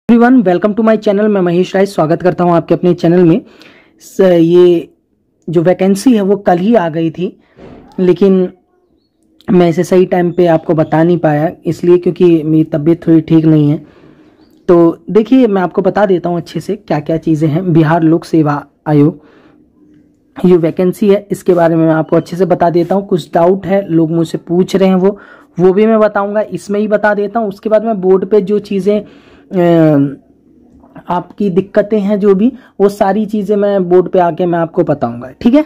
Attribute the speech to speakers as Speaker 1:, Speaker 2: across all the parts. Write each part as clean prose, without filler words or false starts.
Speaker 1: Everyone, welcome to my channel. मैं महेश राय स्वागत करता हूं आपके अपने चैनल में। ये जो वैकेंसी है वो कल ही आ गई थी, लेकिन मैं इसे सही टाइम पे आपको बता नहीं पाया, इसलिए क्योंकि मेरी तबीयत थोड़ी ठीक नहीं है। तो देखिए, मैं आपको बता देता हूं अच्छे से क्या क्या चीज़ें हैं। बिहार लोक सेवा आयोग ये वैकेंसी है, इसके बारे में मैं आपको अच्छे से बता देता हूँ। कुछ डाउट है, लोग मुझसे पूछ रहे हैं, वो भी मैं बताऊंगा, इसमें ही बता देता हूँ। उसके बाद मैं बोर्ड पे जो चीज़ें आपकी दिक्कतें हैं, जो भी वो सारी चीज़ें मैं बोर्ड पे आके मैं आपको बताऊंगा, ठीक है।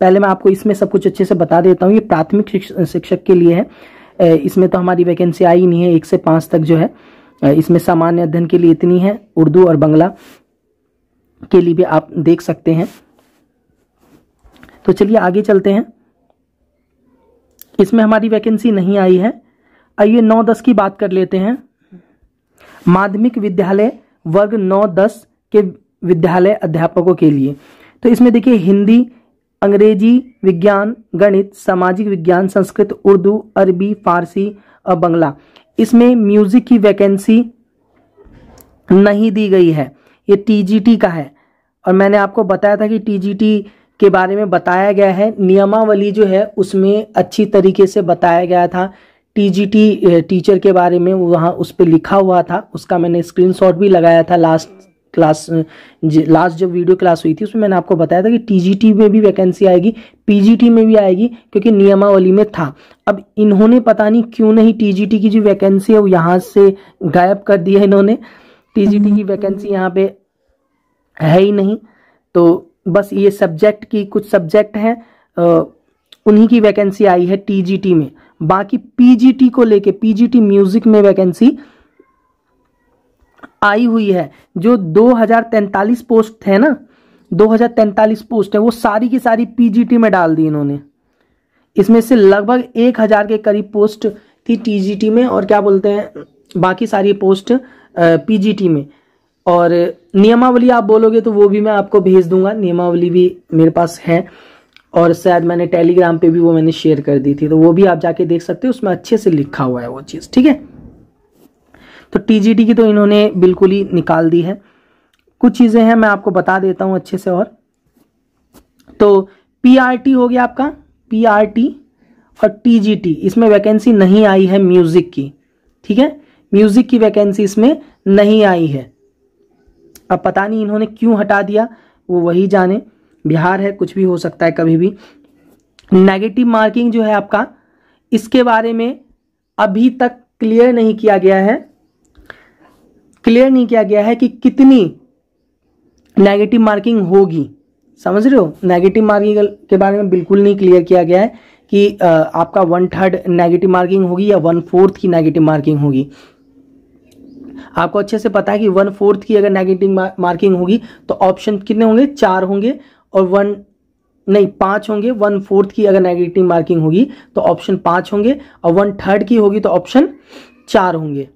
Speaker 1: पहले मैं आपको इसमें सब कुछ अच्छे से बता देता हूँ। ये प्राथमिक शिक्षक के लिए है। इसमें तो हमारी वैकेंसी आई नहीं है, 1 से 5 तक जो है। इसमें सामान्य अध्ययन के लिए इतनी है, उर्दू और बांग्ला के लिए भी आप देख सकते हैं। तो चलिए आगे चलते हैं। इसमें हमारी वैकेंसी नहीं आई है। आइए 9-10 की बात कर लेते हैं। माध्यमिक विद्यालय वर्ग 9-10 के विद्यालय अध्यापकों के लिए। तो इसमें देखिए, हिंदी, अंग्रेजी, विज्ञान, गणित, सामाजिक विज्ञान, संस्कृत, उर्दू, अरबी, फारसी और बांग्ला। इसमें म्यूजिक की वैकेंसी नहीं दी गई है, ये टीजीटी का है। और मैंने आपको बताया था कि टीजीटी के बारे में बताया गया है, नियमावली जो है उसमें अच्छी तरीके से बताया गया था। टीजीटी टीचर के बारे में वहाँ उस पर लिखा हुआ था, उसका मैंने स्क्रीनशॉट भी लगाया था। लास्ट जब वीडियो क्लास हुई थी उसमें मैंने आपको बताया था कि टीजीटी में भी वैकेंसी आएगी, पीजीटी में भी आएगी, क्योंकि नियमावली में था। अब इन्होंने पता नहीं क्यों नहीं टीजीटी की जो वैकेंसी है वो यहाँ से गायब कर दी है इन्होंने। टीजीटी की वैकेंसी यहाँ पे है ही नहीं। तो बस ये सब्जेक्ट की कुछ सब्जेक्ट हैं, उन्हीं की वैकेंसी आई है टीजीटी में। बाकी पीजीटी को लेके, पीजीटी म्यूजिक में वैकेंसी आई हुई है। जो 2043 पोस्ट है ना, 2043 पोस्ट है, वो सारी की सारी पीजीटी में डाल दी इन्होंने। इसमें से लगभग 1000 के करीब पोस्ट थी टीजीटी में, और क्या बोलते हैं, बाकी सारी पोस्ट पीजीटी में। और नियमावली आप बोलोगे तो वो भी मैं आपको भेज दूंगा, नियमावली भी मेरे पास है, और शायद मैंने टेलीग्राम पे भी वो मैंने शेयर कर दी थी, तो वो भी आप जाके देख सकते हो, उसमें अच्छे से लिखा हुआ है वो चीज़, ठीक है। तो टीजीटी की तो इन्होंने बिल्कुल ही निकाल दी है। कुछ चीज़ें हैं मैं आपको बता देता हूँ अच्छे से। और तो पीआरटी हो गया आपका, पीआरटी और टीजीटी, इसमें वैकेंसी नहीं आई है म्यूजिक की, ठीक है। म्यूजिक की वैकेंसी इसमें नहीं आई है। अब पता नहीं इन्होंने क्यों हटा दिया, वो वही जाने। बिहार है, कुछ भी हो सकता है कभी भी। नेगेटिव मार्किंग जो है आपका, इसके बारे में अभी तक क्लियर नहीं किया गया है। क्लियर नहीं किया गया है कि कितनी नेगेटिव मार्किंग होगी, समझ रहे हो। नेगेटिव मार्किंग के बारे में बिल्कुल नहीं क्लियर किया गया है कि आपका 1/3 नेगेटिव मार्किंग होगी या 1/4 की नेगेटिव मार्किंग होगी। आपको अच्छे से पता है कि 1/4 की अगर नेगेटिव मार्किंग होगी तो ऑप्शन कितने होंगे, 4 होंगे, और 5 होंगे। 1/4 की अगर नेगेटिव मार्किंग होगी तो ऑप्शन 5 होंगे, और 1/3 की होगी तो ऑप्शन 4 होंगे।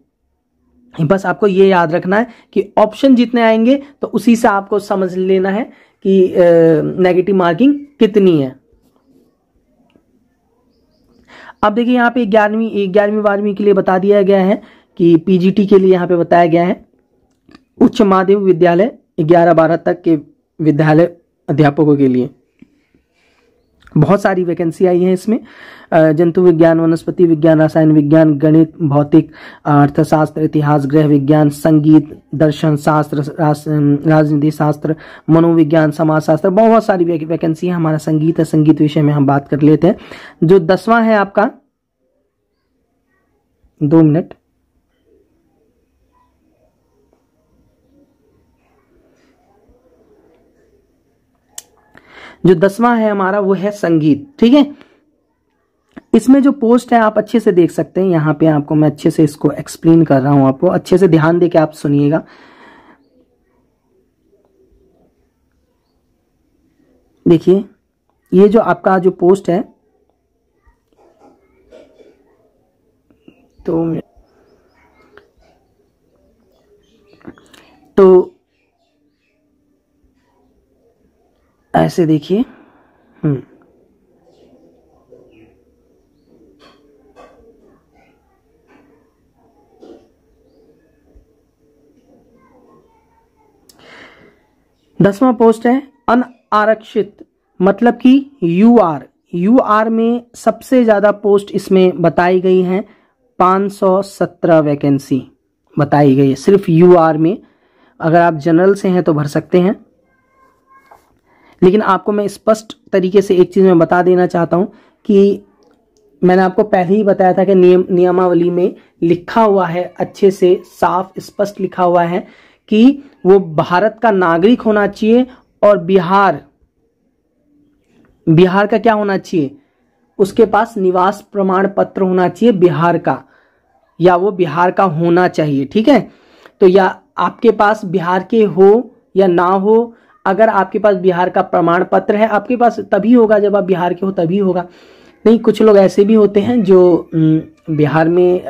Speaker 1: बस आपको ये याद रखना है कि ऑप्शन जितने आएंगे तो उसी से आपको समझ लेना है कि नेगेटिव मार्किंग कितनी है। अब देखिए, यहाँ पे 11वीं 12वीं के लिए बता दिया गया है कि पीजीटी के लिए यहाँ पे बताया गया है उच्च माध्यमिक विद्यालय 11-12 तक के विद्यालय अध्यापकों के लिए। बहुत सारी वैकेंसी आई है इसमें। जंतु विज्ञान, वनस्पति विज्ञान, रसायन विज्ञान, गणित, भौतिक, अर्थशास्त्र, इतिहास, गृह विज्ञान, संगीत, दर्शन शास्त्र, राजनीति शास्त्र, मनोविज्ञान, समाज शास्त्र, बहुत सारी वैकेंसी है। हमारा संगीत है, संगीत विषय में हम बात कर लेते हैं। जो 10वां है आपका, 2 मिनट, जो 10वां है हमारा वो है संगीत, ठीक है। इसमें जो पोस्ट है आप अच्छे से देख सकते हैं, यहां पे आपको मैं अच्छे से इसको एक्सप्लेन कर रहा हूं, आपको अच्छे से ध्यान दे के आप सुनिएगा। देखिए, ये जो आपका जो पोस्ट है, तो ऐसे देखिए, 10वां पोस्ट है अनारक्षित, मतलब कि यूआर में सबसे ज्यादा पोस्ट इसमें बताई गई हैं, 517 वैकेंसी बताई गई है सिर्फ यूआर में। अगर आप जनरल से हैं तो भर सकते हैं, लेकिन आपको मैं स्पष्ट तरीके से एक चीज मैं बता देना चाहता हूं कि मैंने आपको पहले ही बताया था कि नियमावली में लिखा हुआ है, अच्छे से साफ स्पष्ट लिखा हुआ है कि वो भारत का नागरिक होना चाहिए और बिहार का क्या होना चाहिए, उसके पास निवास प्रमाण पत्र होना चाहिए बिहार का, या वो बिहार का होना चाहिए। ठीक है, तो या आपके पास बिहार के हो या ना हो, अगर आपके पास बिहार का प्रमाण पत्र है, आपके पास तभी होगा जब आप बिहार के हो, तभी होगा। नहीं, कुछ लोग ऐसे भी होते हैं जो बिहार में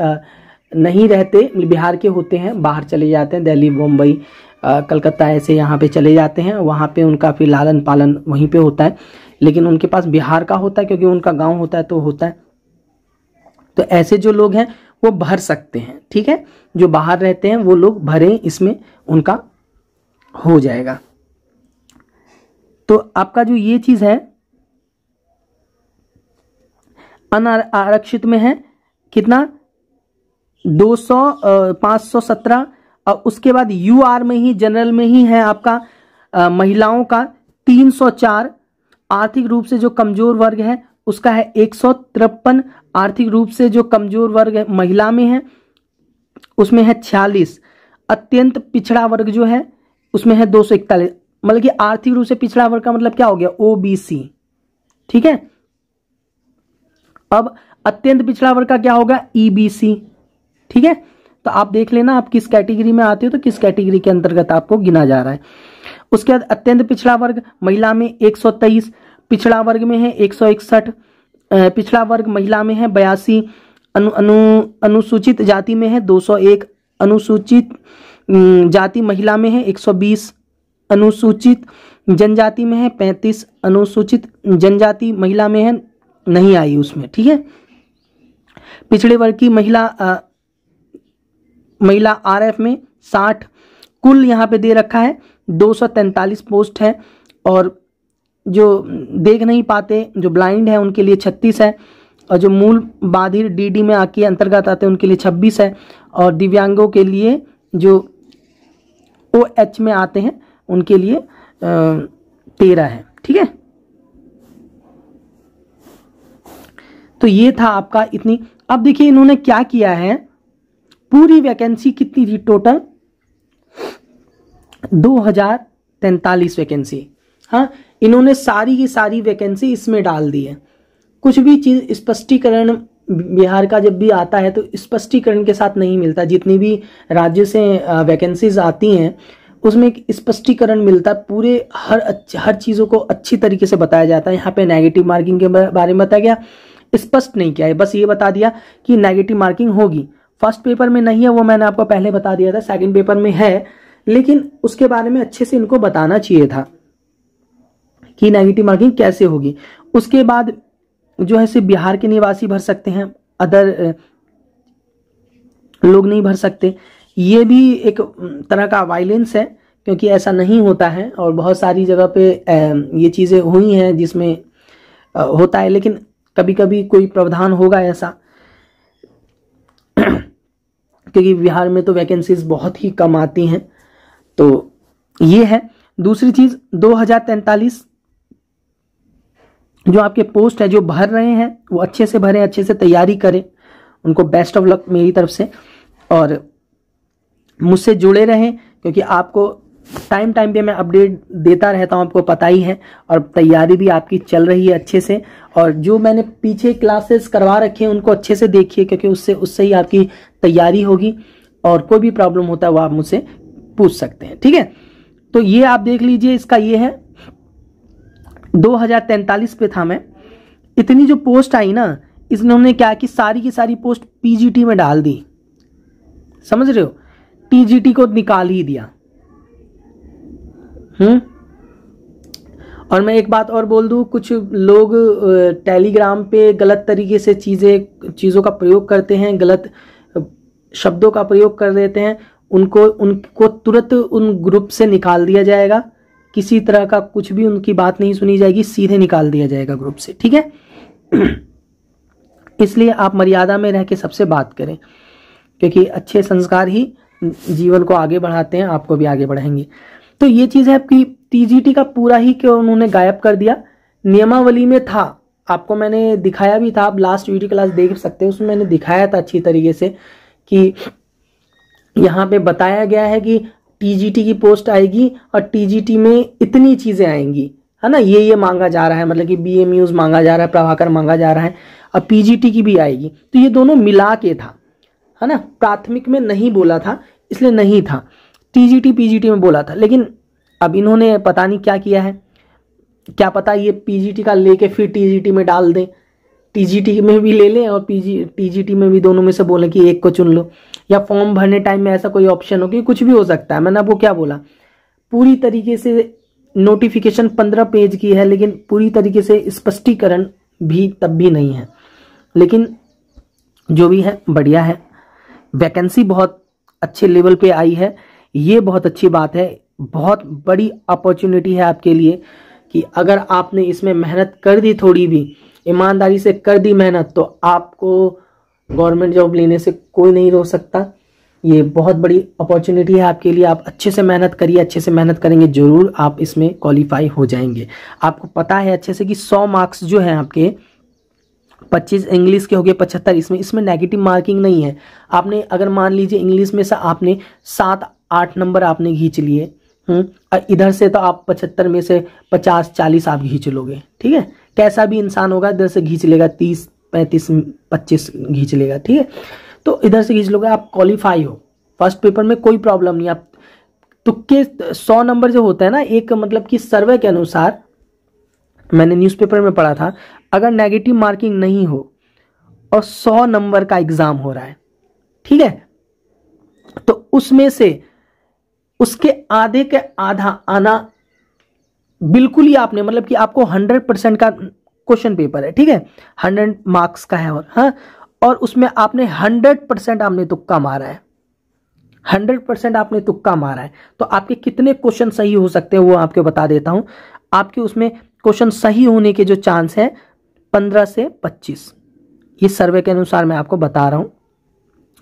Speaker 1: नहीं रहते, बिहार के होते हैं, बाहर चले जाते हैं, दिल्ली, मुंबई, कलकत्ता, ऐसे यहाँ पे चले जाते हैं, वहाँ पे उनका फिर लालन पालन वहीं पे होता है, लेकिन उनके पास बिहार का होता है क्योंकि उनका गांव होता है तो होता है। तो ऐसे जो लोग हैं वो भर सकते हैं। ठीक है, जो बाहर रहते हैं वो लोग भरें, इसमें उनका हो जाएगा। तो आपका जो ये चीज है अनारक्षित में है कितना, 517, और उसके बाद यूआर में ही, जनरल में ही है आपका महिलाओं का 304, आर्थिक रूप से जो कमजोर वर्ग है उसका है 153, आर्थिक रूप से जो कमजोर वर्ग है महिला में है उसमें है 46, अत्यंत पिछड़ा वर्ग जो है उसमें है 241, मतलब कि आर्थिक रूप से पिछड़ा वर्ग का मतलब क्या हो गया, ओबीसी। ठीक है, अब अत्यंत पिछड़ा वर्ग का क्या होगा, ईबीसी। ठीक है, तो आप देख लेना आप किस कैटेगरी में आते हो, तो किस कैटेगरी के अंतर्गत आपको गिना जा रहा है। उसके बाद अत्यंत पिछड़ा वर्ग महिला में 123, पिछड़ा वर्ग में है 161, पिछड़ा वर्ग महिला में है 82, अनुसूचित जाति में है 201, अनुसूचित जाति महिला में है 120, अनुसूचित जनजाति में है 35, अनुसूचित जनजाति महिला में है, नहीं आई उसमें। ठीक है, पिछड़े वर्ग की महिला आरएफ में 60, कुल यहाँ पे दे रखा है 243 पोस्ट है, और जो देख नहीं पाते, जो ब्लाइंड है उनके लिए 36 है, और जो मूल बाधिर डीडी में आके अंतर्गत आते हैं उनके लिए 26 है, और दिव्यांगों के लिए जो ओएच में आते हैं उनके लिए 13 है। ठीक है, तो ये था आपका इतनी। अब देखिए इन्होंने क्या किया है, पूरी वैकेंसी कितनी थी टोटल, 2043 वैकेंसी। हाँ, इन्होंने सारी की सारी वैकेंसी इसमें डाल दी है। कुछ भी चीज स्पष्टीकरण बिहार का जब भी आता है तो स्पष्टीकरण के साथ नहीं मिलता, जितनी भी राज्य से वैकेंसीज आती हैं उसमें एक स्पष्टीकरण मिलता है, पूरे हर चीजों को अच्छी तरीके से बताया जाता है। यहाँ पे नेगेटिव मार्किंग के बारे में बताया गया, स्पष्ट नहीं किया है, बस ये बता दिया कि नेगेटिव मार्किंग होगी। फर्स्ट पेपर में नहीं है, वो मैंने आपको पहले बता दिया था, सेकंड पेपर में है, लेकिन उसके बारे में अच्छे से इनको बताना चाहिए था कि नेगेटिव मार्किंग कैसे होगी। उसके बाद जो है सिर्फ बिहार के निवासी भर सकते हैं, अदर लोग नहीं भर सकते। ये भी एक तरह का वायलेंस है, क्योंकि ऐसा नहीं होता है और बहुत सारी जगह पे ये चीजें हुई हैं जिसमें होता है, लेकिन कभी कभी कोई प्रावधान होगा ऐसा, क्योंकि बिहार में तो वैकेंसीज बहुत ही कम आती हैं। तो ये है। दूसरी चीज 2043 जो आपके पोस्ट है जो भर रहे हैं वो अच्छे से भरें, अच्छे से तैयारी करें, उनको बेस्ट ऑफ लक मेरी तरफ से, और मुझसे जुड़े रहें क्योंकि आपको टाइम पे मैं अपडेट देता रहता हूं, आपको पता ही है, और तैयारी भी आपकी चल रही है अच्छे से। और जो मैंने पीछे क्लासेस करवा रखे हैं उनको अच्छे से देखिए, क्योंकि उससे ही आपकी तैयारी होगी, और कोई भी प्रॉब्लम होता है वो आप मुझसे पूछ सकते हैं। ठीक है, तो ये आप देख लीजिए, इसका ये है 2043 पे था मैं। इतनी जो पोस्ट आई ना, इन्होंने क्या कि सारी की सारी पोस्ट पीजीटी में डाल दी, समझ रहे हो, टीजीटी को निकाल ही दिया। और मैं एक बात और बोल दूं, कुछ लोग टेलीग्राम पे गलत तरीके से चीजों का प्रयोग करते हैं, गलत शब्दों का प्रयोग कर देते हैं, उनको तुरंत उन ग्रुप से निकाल दिया जाएगा किसी तरह का कुछ भी उनकी बात नहीं सुनी जाएगी, सीधे निकाल दिया जाएगा ग्रुप से, ठीक है। इसलिए आप मर्यादा में रह के सबसे बात करें, क्योंकि अच्छे संस्कार ही जीवन को आगे बढ़ाते हैं, आपको भी आगे बढ़ाएंगे। तो ये चीज़ है आपकी टीजीटी का पूरा ही क्यों उन्होंने गायब कर दिया। नियमावली में था, आपको मैंने दिखाया भी था, आप लास्ट वीडियो क्लास देख सकते हो, उसमें मैंने दिखाया था अच्छी तरीके से कि यहाँ पे बताया गया है कि टीजीटी की पोस्ट आएगी और टीजीटी में इतनी चीज़ें आएंगी, है ना, ये मांगा जा रहा है, मतलब कि बीएमयूज मांगा जा रहा है, प्रभाकर मांगा जा रहा है, और पीजीटी की भी आएगी। तो ये दोनों मिला के था, है ना, प्राथमिक में नहीं बोला था इसलिए नहीं था, टीजीटी पीजीटी में बोला था। लेकिन अब इन्होंने पता नहीं क्या किया है, क्या पता ये पीजीटी का लेके फिर टीजीटी में डाल दें, टीजीटी में भी ले लें और टीजीटी में भी, दोनों में से बोलें कि एक को चुन लो, या फॉर्म भरने टाइम में ऐसा कोई ऑप्शन हो कि कुछ भी हो सकता है। मैंने आपको क्या बोला, पूरी तरीके से नोटिफिकेशन 15 पेज की है, लेकिन पूरी तरीके से स्पष्टीकरण भी तब भी नहीं है। लेकिन जो भी है बढ़िया है, वैकेंसी बहुत अच्छे लेवल पे आई है, ये बहुत अच्छी बात है, बहुत बड़ी अपॉर्चुनिटी है आपके लिए कि अगर आपने इसमें मेहनत कर दी, थोड़ी भी ईमानदारी से कर दी मेहनत, तो आपको गवर्नमेंट जॉब लेने से कोई नहीं रोक सकता। ये बहुत बड़ी अपॉर्चुनिटी है आपके लिए, आप अच्छे से मेहनत करिए, अच्छे से मेहनत करेंगे जरूर आप इसमें क्वालिफाई हो जाएंगे। आपको पता है अच्छे से कि 100 मार्क्स जो है आपके, 25 इंग्लिश के हो गए, 75 इसमें नेगेटिव मार्किंग नहीं है। आपने अगर मान लीजिए इंग्लिश में से आपने 7-8 नंबर आपने खींच लिए, इधर से तो आप 75 में से 50-40 आप खींच लोगे, ठीक है। कैसा भी इंसान होगा इधर से खींच लेगा, 30-35-25 खींच लेगा, ठीक है। तो इधर से खींच लोगे, आप क्वालिफाई हो फर्स्ट पेपर में, कोई प्रॉब्लम नहीं। आप तुक्के 100 नंबर जो होता है ना, एक मतलब कि सर्वे के अनुसार मैंने न्यूज़पेपर में पढ़ा था, अगर नेगेटिव मार्किंग नहीं हो और 100 नंबर का एग्जाम हो रहा है, ठीक है, तो उसमें से उसके आधे के आधा आना बिल्कुल ही आपने, मतलब कि आपको 100% का क्वेश्चन पेपर है, ठीक है, 100 मार्क्स का है, और हाँ, और उसमें आपने 100% आपने तुक्का मारा है, 100% आपने तुक्का मारा है। तो आपके कितने क्वेश्चन सही हो सकते हैं वो आपको बता देता हूं। आपके उसमें क्वेश्चन सही होने के जो चांस है 15 से 25, ये सर्वे के अनुसार मैं आपको बता रहा हूं,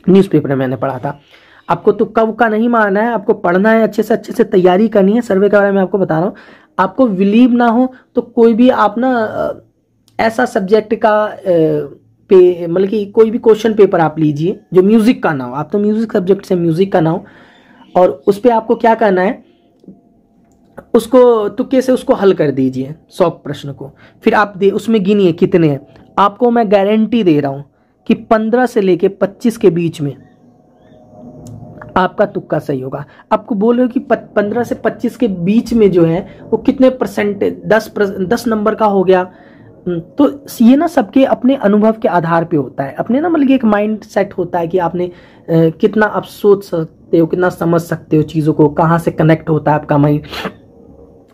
Speaker 1: न्यूज़पेपर में मैंने पढ़ा था। आपको तुक्का वुक्का नहीं मारना है, आपको पढ़ना है, अच्छे से तैयारी करनी है। सर्वे के बारे में आपको बता रहा हूँ, आपको बिलीव ना हो तो कोई भी आप ना ऐसा सब्जेक्ट का पे, मतलब कि कोई भी क्वेश्चन पेपर आप लीजिए जो म्यूजिक का ना हो, आप तो म्यूजिक सब्जेक्ट से म्यूजिक का ना हो, और उस पर आपको क्या करना है, उसको तुक्के से उसको हल कर दीजिए 100 प्रश्न को, फिर आप उसमें गिनिए कितने हैं। आपको मैं गारंटी दे रहा हूं कि 15 से लेके 25 के बीच में आपका तुक्का सही होगा। आपको बोल रहे हो कि 15 से 25 के बीच में जो है वो कितने परसेंट, 10 नंबर का हो गया। तो ये ना सबके अपने अनुभव के आधार पे होता है, अपने ना मतलब कि एक माइंड सेट होता है कि आपने कितना आप सोच सकते हो, कितना समझ सकते हो चीज़ों को, कहाँ से कनेक्ट होता है आपका माइंड,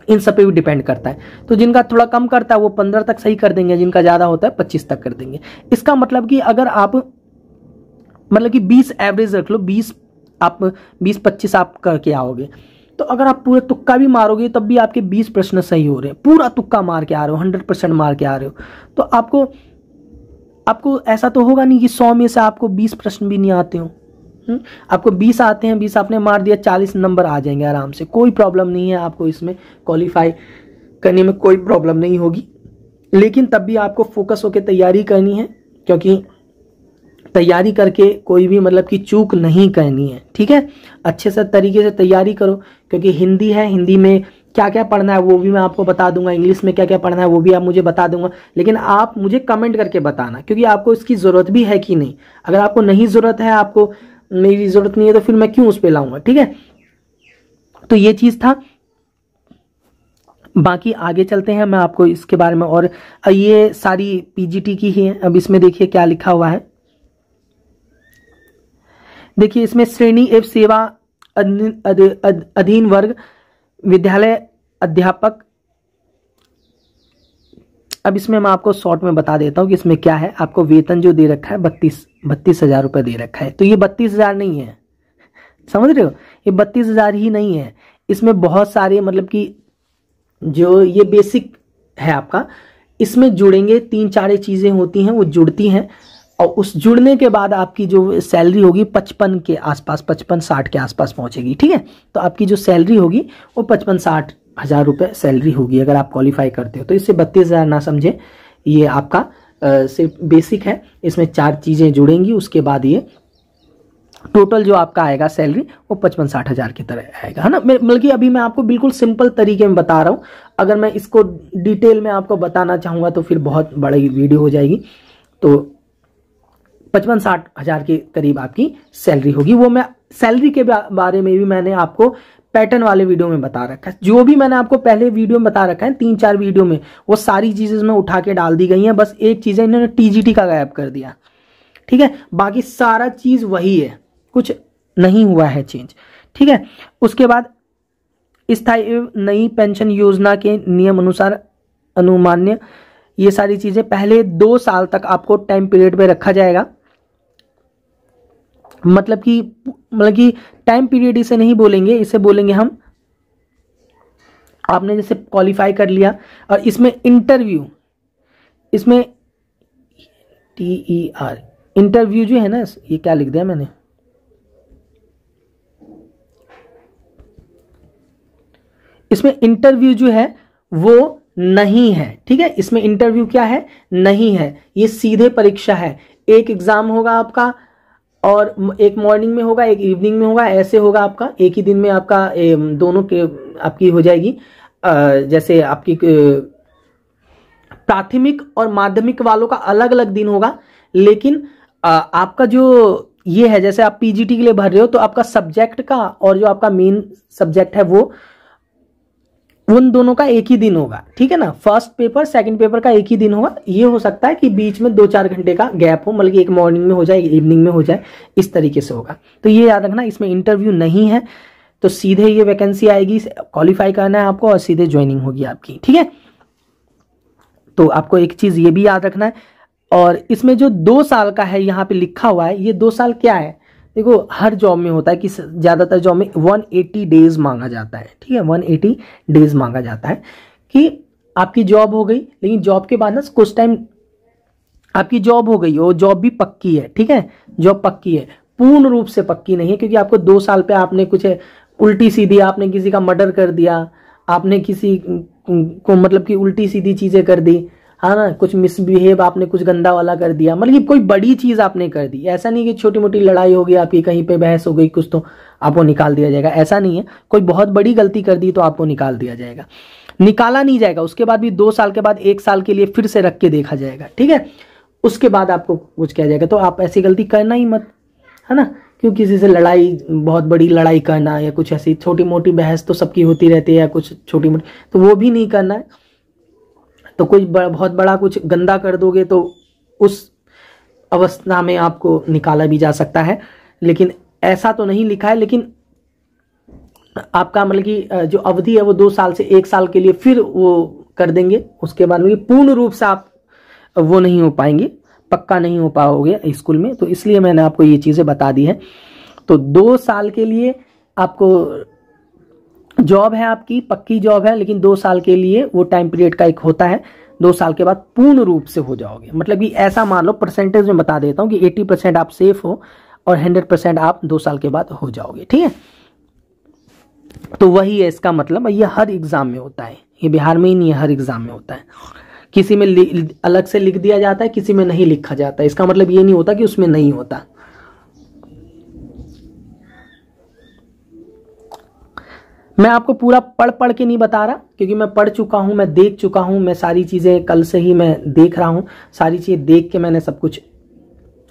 Speaker 1: इन सब पे भी डिपेंड करता है। तो जिनका थोड़ा कम करता है वो 15 तक सही कर देंगे, जिनका ज़्यादा होता है 25 तक कर देंगे। इसका मतलब कि अगर आप मतलब कि 20 एवरेज रख लो, 20-25 आप करके आओगे, तो अगर आप पूरे तुक्का भी मारोगे तब भी आपके 20 प्रश्न सही हो रहे हैं, पूरा तुक्का मार के आ रहे हो, 100% मार के आ रहे हो, तो आपको ऐसा तो होगा नहीं कि 100 में से आपको 20 प्रश्न भी नहीं आते हो। आपको 20 आते हैं, 20 आपने मार दिया, 40 नंबर आ जाएंगे आराम से, कोई प्रॉब्लम नहीं है, आपको इसमें क्वालिफाई करने में कोई प्रॉब्लम नहीं होगी। लेकिन तब भी आपको फोकस होकर तैयारी करनी है, क्योंकि तैयारी करके कोई भी मतलब कि चूक नहीं करनी है, ठीक है। अच्छे से तरीके से तैयारी करो, क्योंकि हिंदी है, हिंदी में क्या क्या पढ़ना है वो भी मैं आपको बता दूंगा, इंग्लिश में क्या क्या पढ़ना है वो भी आप मुझे बता दूंगा, लेकिन आप मुझे कमेंट करके बताना, क्योंकि आपको इसकी ज़रूरत भी है कि नहीं। अगर आपको नहीं ज़रूरत है, आपको मेरी ज़रूरत नहीं है, तो फिर मैं क्यों उस पर लाऊंगा, ठीक है। तो ये चीज़ था, बाकी आगे चलते हैं, मैं आपको इसके बारे में, और ये सारी पीजीटी की ही है। अब इसमें देखिए क्या लिखा हुआ है, देखिए इसमें श्रेणी एवं सेवा अधीन वर्ग विद्यालय अध्यापक। अब इसमें मैं आपको शॉर्ट में बता देता हूं कि इसमें क्या है। आपको वेतन जो दे रखा है 32,000 रुपये दे रखा है, तो ये 32,000 नहीं है, समझ रहे हो, ये 32,000 ही नहीं है। इसमें बहुत सारे मतलब कि जो ये बेसिक है आपका, इसमें जुड़ेंगे 3-4 चीज़ें होती हैं, वो जुड़ती हैं और उस जुड़ने के बाद आपकी जो सैलरी होगी 55 के आसपास, 55-60 के आसपास पहुंचेगी। ठीक है, तो आपकी जो सैलरी होगी वो 55-60 हज़ार रुपये सैलरी होगी अगर आप क्वालिफाई करते हो। तो इससे 32,000 ना समझे, ये आपका सिर्फ बेसिक है, इसमें 4 चीज़ें जुड़ेंगी, उसके बाद ये टोटल जो आपका आएगा सैलरी वो 55-60 हज़ार की तरह आएगा, है ना। बल्कि अभी मैं आपको बिल्कुल सिंपल तरीके में बता रहा हूँ, अगर मैं इसको डिटेल में आपको बताना चाहूँगा तो फिर बहुत बड़ी वीडियो हो जाएगी। तो 55-60 हज़ार के करीब आपकी सैलरी होगी। वो मैं सैलरी के बारे में भी मैंने आपको पैटर्न वाले वीडियो में बता रखा है। जो भी मैंने आपको पहले वीडियो में बता रखा है 3-4 वीडियो में, वो सारी चीजें इसमें उठा के डाल दी गई हैं। बस एक चीज है, इन्होंने टीजीटी का गायब कर दिया। ठीक है, बाकी सारा चीज वही है, कुछ नहीं हुआ है चेंज। ठीक है, उसके बाद स्थायी नई पेंशन योजना के नियम अनुसार अनुमान्य, ये सारी चीजें पहले 2 साल तक आपको टाइम पीरियड पे रखा जाएगा। मतलब कि टाइम पीरियड इसे नहीं बोलेंगे, इसे बोलेंगे हम, आपने जैसे क्वालिफाई कर लिया और इसमें इंटरव्यू, इसमें TER इंटरव्यू जो है ना, ये क्या लिख दिया मैंने, इसमें इंटरव्यू जो है वो नहीं है। ठीक है, इसमें इंटरव्यू क्या है, नहीं है, ये सीधे परीक्षा है। एक एग्जाम होगा आपका और एक मॉर्निंग में होगा, एक इवनिंग में होगा, ऐसे होगा आपका, एक ही दिन में आपका दोनों के आपकी हो जाएगी। जैसे आपकी प्राथमिक और माध्यमिक वालों का अलग अलग दिन होगा, लेकिन आपका जो ये है, जैसे आप पीजीटी के लिए भर रहे हो तो आपका सब्जेक्ट का और जो आपका मेन सब्जेक्ट है वो उन दोनों का एक ही दिन होगा। ठीक है ना, फर्स्ट पेपर सेकंड पेपर का एक ही दिन होगा। ये हो सकता है कि बीच में 2-4 घंटे का गैप हो, मतलब एक मॉर्निंग में हो जाए, एक इवनिंग में हो जाए, इस तरीके से होगा। तो ये याद रखना, इसमें इंटरव्यू नहीं है, तो सीधे ये वैकेंसी आएगी, क्वालिफाई करना है आपको और सीधे ज्वाइनिंग होगी आपकी। ठीक है, तो आपको एक चीज ये भी याद रखना है। और इसमें जो 2 साल का है यहाँ पे लिखा हुआ है, ये 2 साल क्या है, देखो हर जॉब में होता है कि ज्यादातर जॉब में 180 डेज मांगा जाता है। ठीक है, 180 डेज मांगा जाता है कि आपकी जॉब हो गई, लेकिन जॉब के बाद ना कुछ टाइम आपकी जॉब हो गई और जॉब भी पक्की है। ठीक है, जॉब पक्की है, पूर्ण रूप से पक्की नहीं है, क्योंकि आपको 2 साल पे आपने कुछ उल्टी सीधी, आपने किसी का मर्डर कर दिया, आपने किसी को मतलब कि उल्टी सीधी चीजें कर दी, हाँ ना, कुछ मिसबिहेव आपने कुछ गंदा वाला कर दिया, मतलब कि कोई बड़ी चीज आपने कर दी। ऐसा नहीं कि छोटी मोटी लड़ाई हो गई आपकी, कहीं पे बहस हो गई कुछ, तो आपको निकाल दिया जाएगा, ऐसा नहीं है। कोई बहुत बड़ी गलती कर दी तो आपको निकाल दिया जाएगा, निकाला नहीं जाएगा, उसके बाद भी 2 साल के बाद 1 साल के लिए फिर से रख के देखा जाएगा। ठीक है, उसके बाद आपको कुछ किया जाएगा। तो आप ऐसी गलती करना ही मत, है ना, क्यों किसी से लड़ाई, बहुत बड़ी लड़ाई करना या कुछ ऐसी छोटी मोटी बहस तो सबकी होती रहती है, या कुछ छोटी मोटी, तो वो भी नहीं करना है। तो कोई बहुत बड़ा कुछ गंदा कर दोगे तो उस अवस्था में आपको निकाला भी जा सकता है, लेकिन ऐसा तो नहीं लिखा है। लेकिन आपका मतलब कि जो अवधि है वो 2 साल से 1 साल के लिए फिर वो कर देंगे, उसके बाद में पूर्ण रूप से आप वो नहीं हो पाएंगे, पक्का नहीं हो पाओगे स्कूल में। तो इसलिए मैंने आपको ये चीजें बता दी है। तो 2 साल के लिए आपको जॉब है, आपकी पक्की जॉब है, लेकिन 2 साल के लिए वो टाइम पीरियड का एक होता है। 2 साल के बाद पूर्ण रूप से हो जाओगे, मतलब कि ऐसा मान लो, परसेंटेज में बता देता हूं कि 80% आप सेफ हो और 100% आप 2 साल के बाद हो जाओगे। ठीक है, तो वही है इसका मतलब। ये हर एग्जाम में होता है, ये बिहार में ही नहीं है, हर एग्जाम में होता है। किसी में अलग से लिख दिया जाता है, किसी में नहीं लिखा जाता है। इसका मतलब ये नहीं होता कि उसमें नहीं होता। मैं आपको पूरा पढ़ के नहीं बता रहा, क्योंकि मैं पढ़ चुका हूं, मैं देख चुका हूं, मैं सारी चीजें कल से ही मैं देख रहा हूं, सारी चीजें देख के मैंने सब कुछ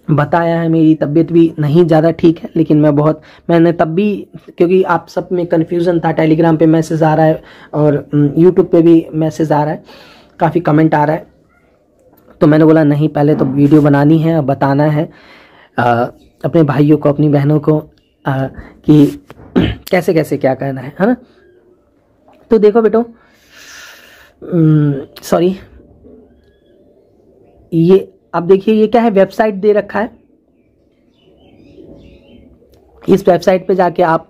Speaker 1: बताया है। मेरी तबीयत भी नहीं ज़्यादा ठीक है, लेकिन मैंने तब भी, क्योंकि आप सब में कन्फ्यूज़न था, टेलीग्राम पे मैसेज आ रहा है और यूट्यूब पे भी मैसेज आ रहा है, काफ़ी कमेंट आ रहा है, तो मैंने बोला नहीं, पहले तो वीडियो बनानी है, बताना है अपने भाइयों को, अपनी बहनों को कि कैसे कैसे क्या करना है ना। तो देखो बेटो, सॉरी, ये आप देखिए, ये क्या है, वेबसाइट दे रखा है। इस वेबसाइट पे जाके आप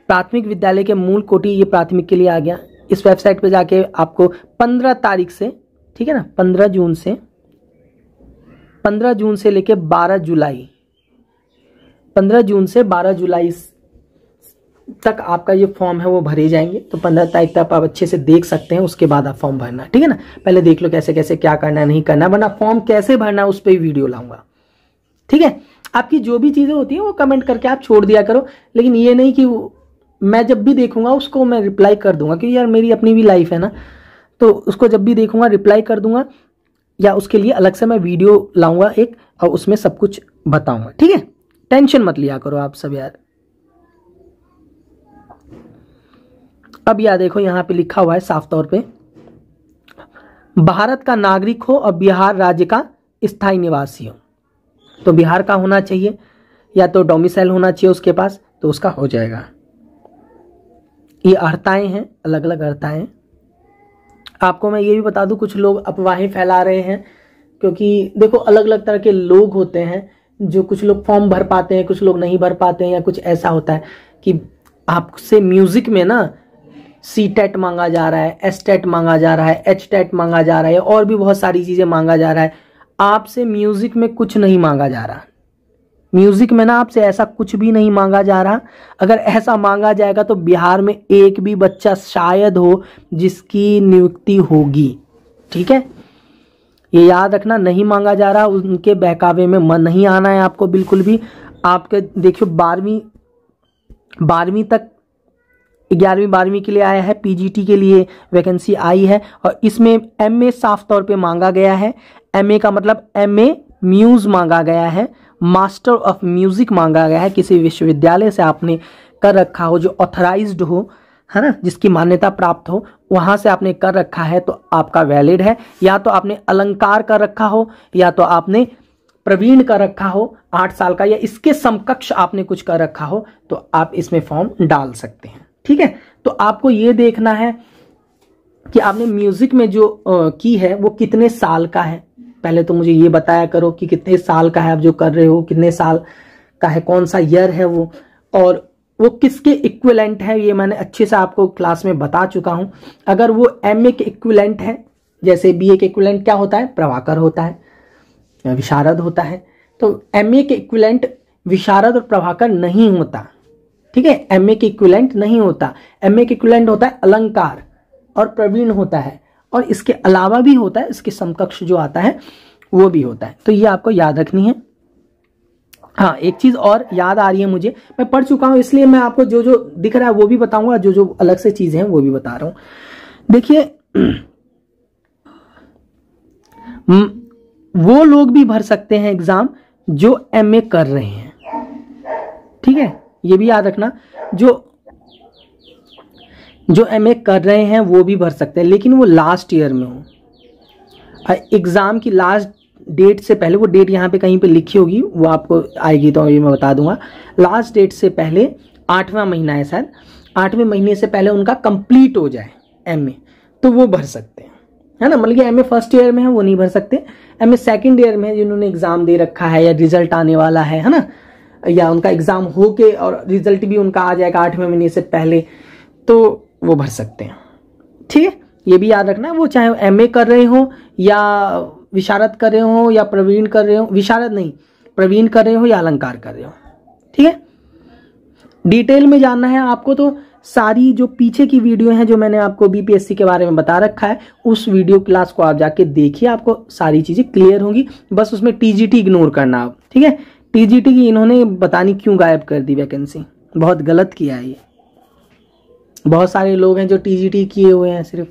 Speaker 1: प्राथमिक विद्यालय के मूल कोटि, ये प्राथमिक के लिए आ गया, इस वेबसाइट पे जाके आपको 15 तारीख से, ठीक है ना, 15 जून से लेके 12 जुलाई, 15 जून से 12 जुलाई तक आपका ये फॉर्म है वो भरे जाएंगे। तो 15 तारीख तक आप अच्छे से देख सकते हैं, उसके बाद आप फॉर्म भरना, ठीक है ना। पहले देख लो कैसे कैसे क्या करना है, नहीं करना, वरना फॉर्म कैसे भरना है उस पर वीडियो लाऊंगा, ठीक है। आपकी जो भी चीजें होती हैं वो कमेंट करके आप छोड़ दिया करो, लेकिन ये नहीं कि मैं जब भी देखूंगा उसको मैं रिप्लाई कर दूंगा, क्योंकि यार मेरी अपनी भी लाइफ है ना, तो उसको जब भी देखूंगा रिप्लाई कर दूंगा, या उसके लिए अलग से मैं वीडियो लाऊंगा एक, और उसमें सब कुछ बताऊंगा, ठीक है। टेंशन मत लिया करो आप सब यार। अब यार देखो यहाँ पे लिखा हुआ है साफ तौर पे, भारत का नागरिक हो और बिहार राज्य का स्थायी निवासी हो। तो बिहार का होना चाहिए, या तो डोमिसाइल होना चाहिए उसके पास, तो उसका हो जाएगा। ये अर्हताएं हैं, अलग अलग अर्हताएं। आपको मैं ये भी बता दूं, कुछ लोग अफवाहें फैला रहे हैं, क्योंकि देखो अलग अलग तरह के लोग होते हैं, जो कुछ लोग फॉर्म भर पाते हैं, कुछ लोग नहीं भर पाते हैं, या कुछ ऐसा होता है कि आपसे म्यूजिक में ना C-टेट मांगा जा रहा है, S-टेट मांगा जा रहा है, H-टेट मांगा जा रहा है, और भी बहुत सारी चीजें मांगा जा रहा है। आपसे म्यूजिक में कुछ नहीं मांगा जा रहा, म्यूजिक में ना आपसे ऐसा कुछ भी नहीं मांगा जा रहा। अगर ऐसा मांगा जाएगा तो बिहार में एक भी बच्चा शायद हो जिसकी नियुक्ति होगी, ठीक है। ये याद रखना, नहीं मांगा जा रहा, उनके बहकावे में मन नहीं आना है आपको बिल्कुल भी। आपके देखियो 12वीं तक, 11वीं 12वीं के लिए आया है, पीजीटी के लिए वैकेंसी आई है, और इसमें एमए साफ तौर पे मांगा गया है। एमए का मतलब एमए म्यूज मांगा गया है, मास्टर ऑफ म्यूजिक मांगा गया है। किसी विश्वविद्यालय से आपने कर रखा हो, जो ऑथराइज्ड हो, है ना, जिसकी मान्यता प्राप्त हो, वहां से आपने कर रखा है तो आपका वैलिड है। या तो आपने अलंकार कर रखा हो, या तो आपने प्रवीण कर रखा हो 8 साल का, या इसके समकक्ष आपने कुछ कर रखा हो, तो आप इसमें फॉर्म डाल सकते हैं, ठीक है। तो आपको ये देखना है कि आपने म्यूजिक में जो की है वो कितने साल का है। पहले तो मुझे ये बताया करो कि कितने साल का है आप जो कर रहे हो, कितने साल का है, कौन सा ईयर है वो, और वो किसके इक्विवेलेंट है। ये मैंने अच्छे से आपको क्लास में बता चुका हूं। अगर वो एमए के इक्विवेलेंट है, जैसे बीए के इक्विवेलेंट क्या होता है, प्रभाकर होता है, विशारद होता है, तो एमए के इक्विवेलेंट विशारद और प्रभाकर नहीं होता, ठीक है। एमए के इक्विवेलेंट नहीं होता, एमए के इक्विवेलेंट होता है अलंकार और प्रवीण होता है, और इसके अलावा भी होता है, इसके समकक्ष जो आता है वो भी होता है। तो ये आपको याद रखनी है। हाँ, एक चीज और याद आ रही है मुझे, मैं पढ़ चुका हूं इसलिए मैं आपको जो जो दिख रहा है वो भी बताऊंगा, जो जो अलग से चीजें हैं वो भी बता रहा हूं। देखिए वो लोग भी भर सकते हैं एग्जाम जो एमए कर रहे हैं, ठीक है। ये भी याद रखना, जो एमए कर रहे हैं वो भी भर सकते हैं, लेकिन वो लास्ट ईयर में हो। एग्जाम की लास्ट डेट से पहले, वो डेट यहाँ पे कहीं पे लिखी होगी, वो आपको आएगी तो ये मैं बता दूंगा। लास्ट डेट से पहले 8वां महीना है शायद, 8वें महीने से पहले उनका कंप्लीट हो जाए एमए, तो वो भर सकते हैं, है ना। मतलब एमए फर्स्ट ईयर में है वो नहीं भर सकते, एमए सेकंड ईयर में है जिन्होंने एग्जाम दे रखा है, या रिजल्ट आने वाला है ना, या उनका एग्जाम होके और रिजल्ट भी उनका आ जाएगा 8वें महीने से पहले, तो वो भर सकते हैं, ठीक है। ये भी याद रखना, वो चाहे एमए कर रहे हो, या विशारद कर रहे हो, या प्रवीण कर रहे हो, विशारद नहीं प्रवीण कर रहे हो, या अलंकार कर रहे हो, ठीक है। डिटेल में जानना है आपको तो सारी जो पीछे की वीडियो है, जो मैंने आपको बीपीएससी के बारे में बता रखा है, उस वीडियो क्लास को आप जाके देखिए, आपको सारी चीजें क्लियर होंगी। बस उसमें टीजीटी इग्नोर करना आप, ठीक है। टीजीटी की इन्होंने बतानी क्यों गायब कर दी वैकेंसी, बहुत गलत किया है ये। बहुत सारे लोग हैं जो टीजीटी किए हुए हैं सिर्फ,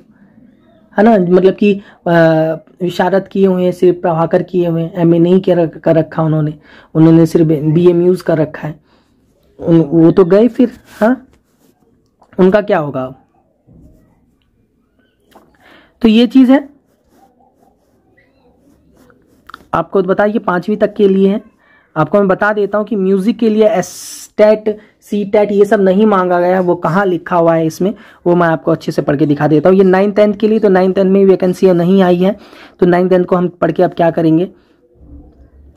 Speaker 1: है ना, मतलब कि विशारद किए हुए हैं, सिर्फ प्रभाकर किए हुए हैं, एमए नहीं कर रखा उन्होंने सिर्फ बीएमयूज कर रखा है। वो तो गए फिर, हाँ, उनका क्या होगा। तो ये चीज है, आपको बताइए 5वीं तक के लिए है। आपको मैं बता देता हूं कि म्यूजिक के लिए एस-टेट C-टेट ये सब नहीं मांगा गया है, वो कहाँ लिखा हुआ है इसमें, वो मैं आपको अच्छे से पढ़ के दिखा देता हूँ। ये 9th 10th के लिए, तो 9th 10th में वैकेंसी नहीं आई है, तो 9th 10th को हम पढ़ के अब क्या करेंगे।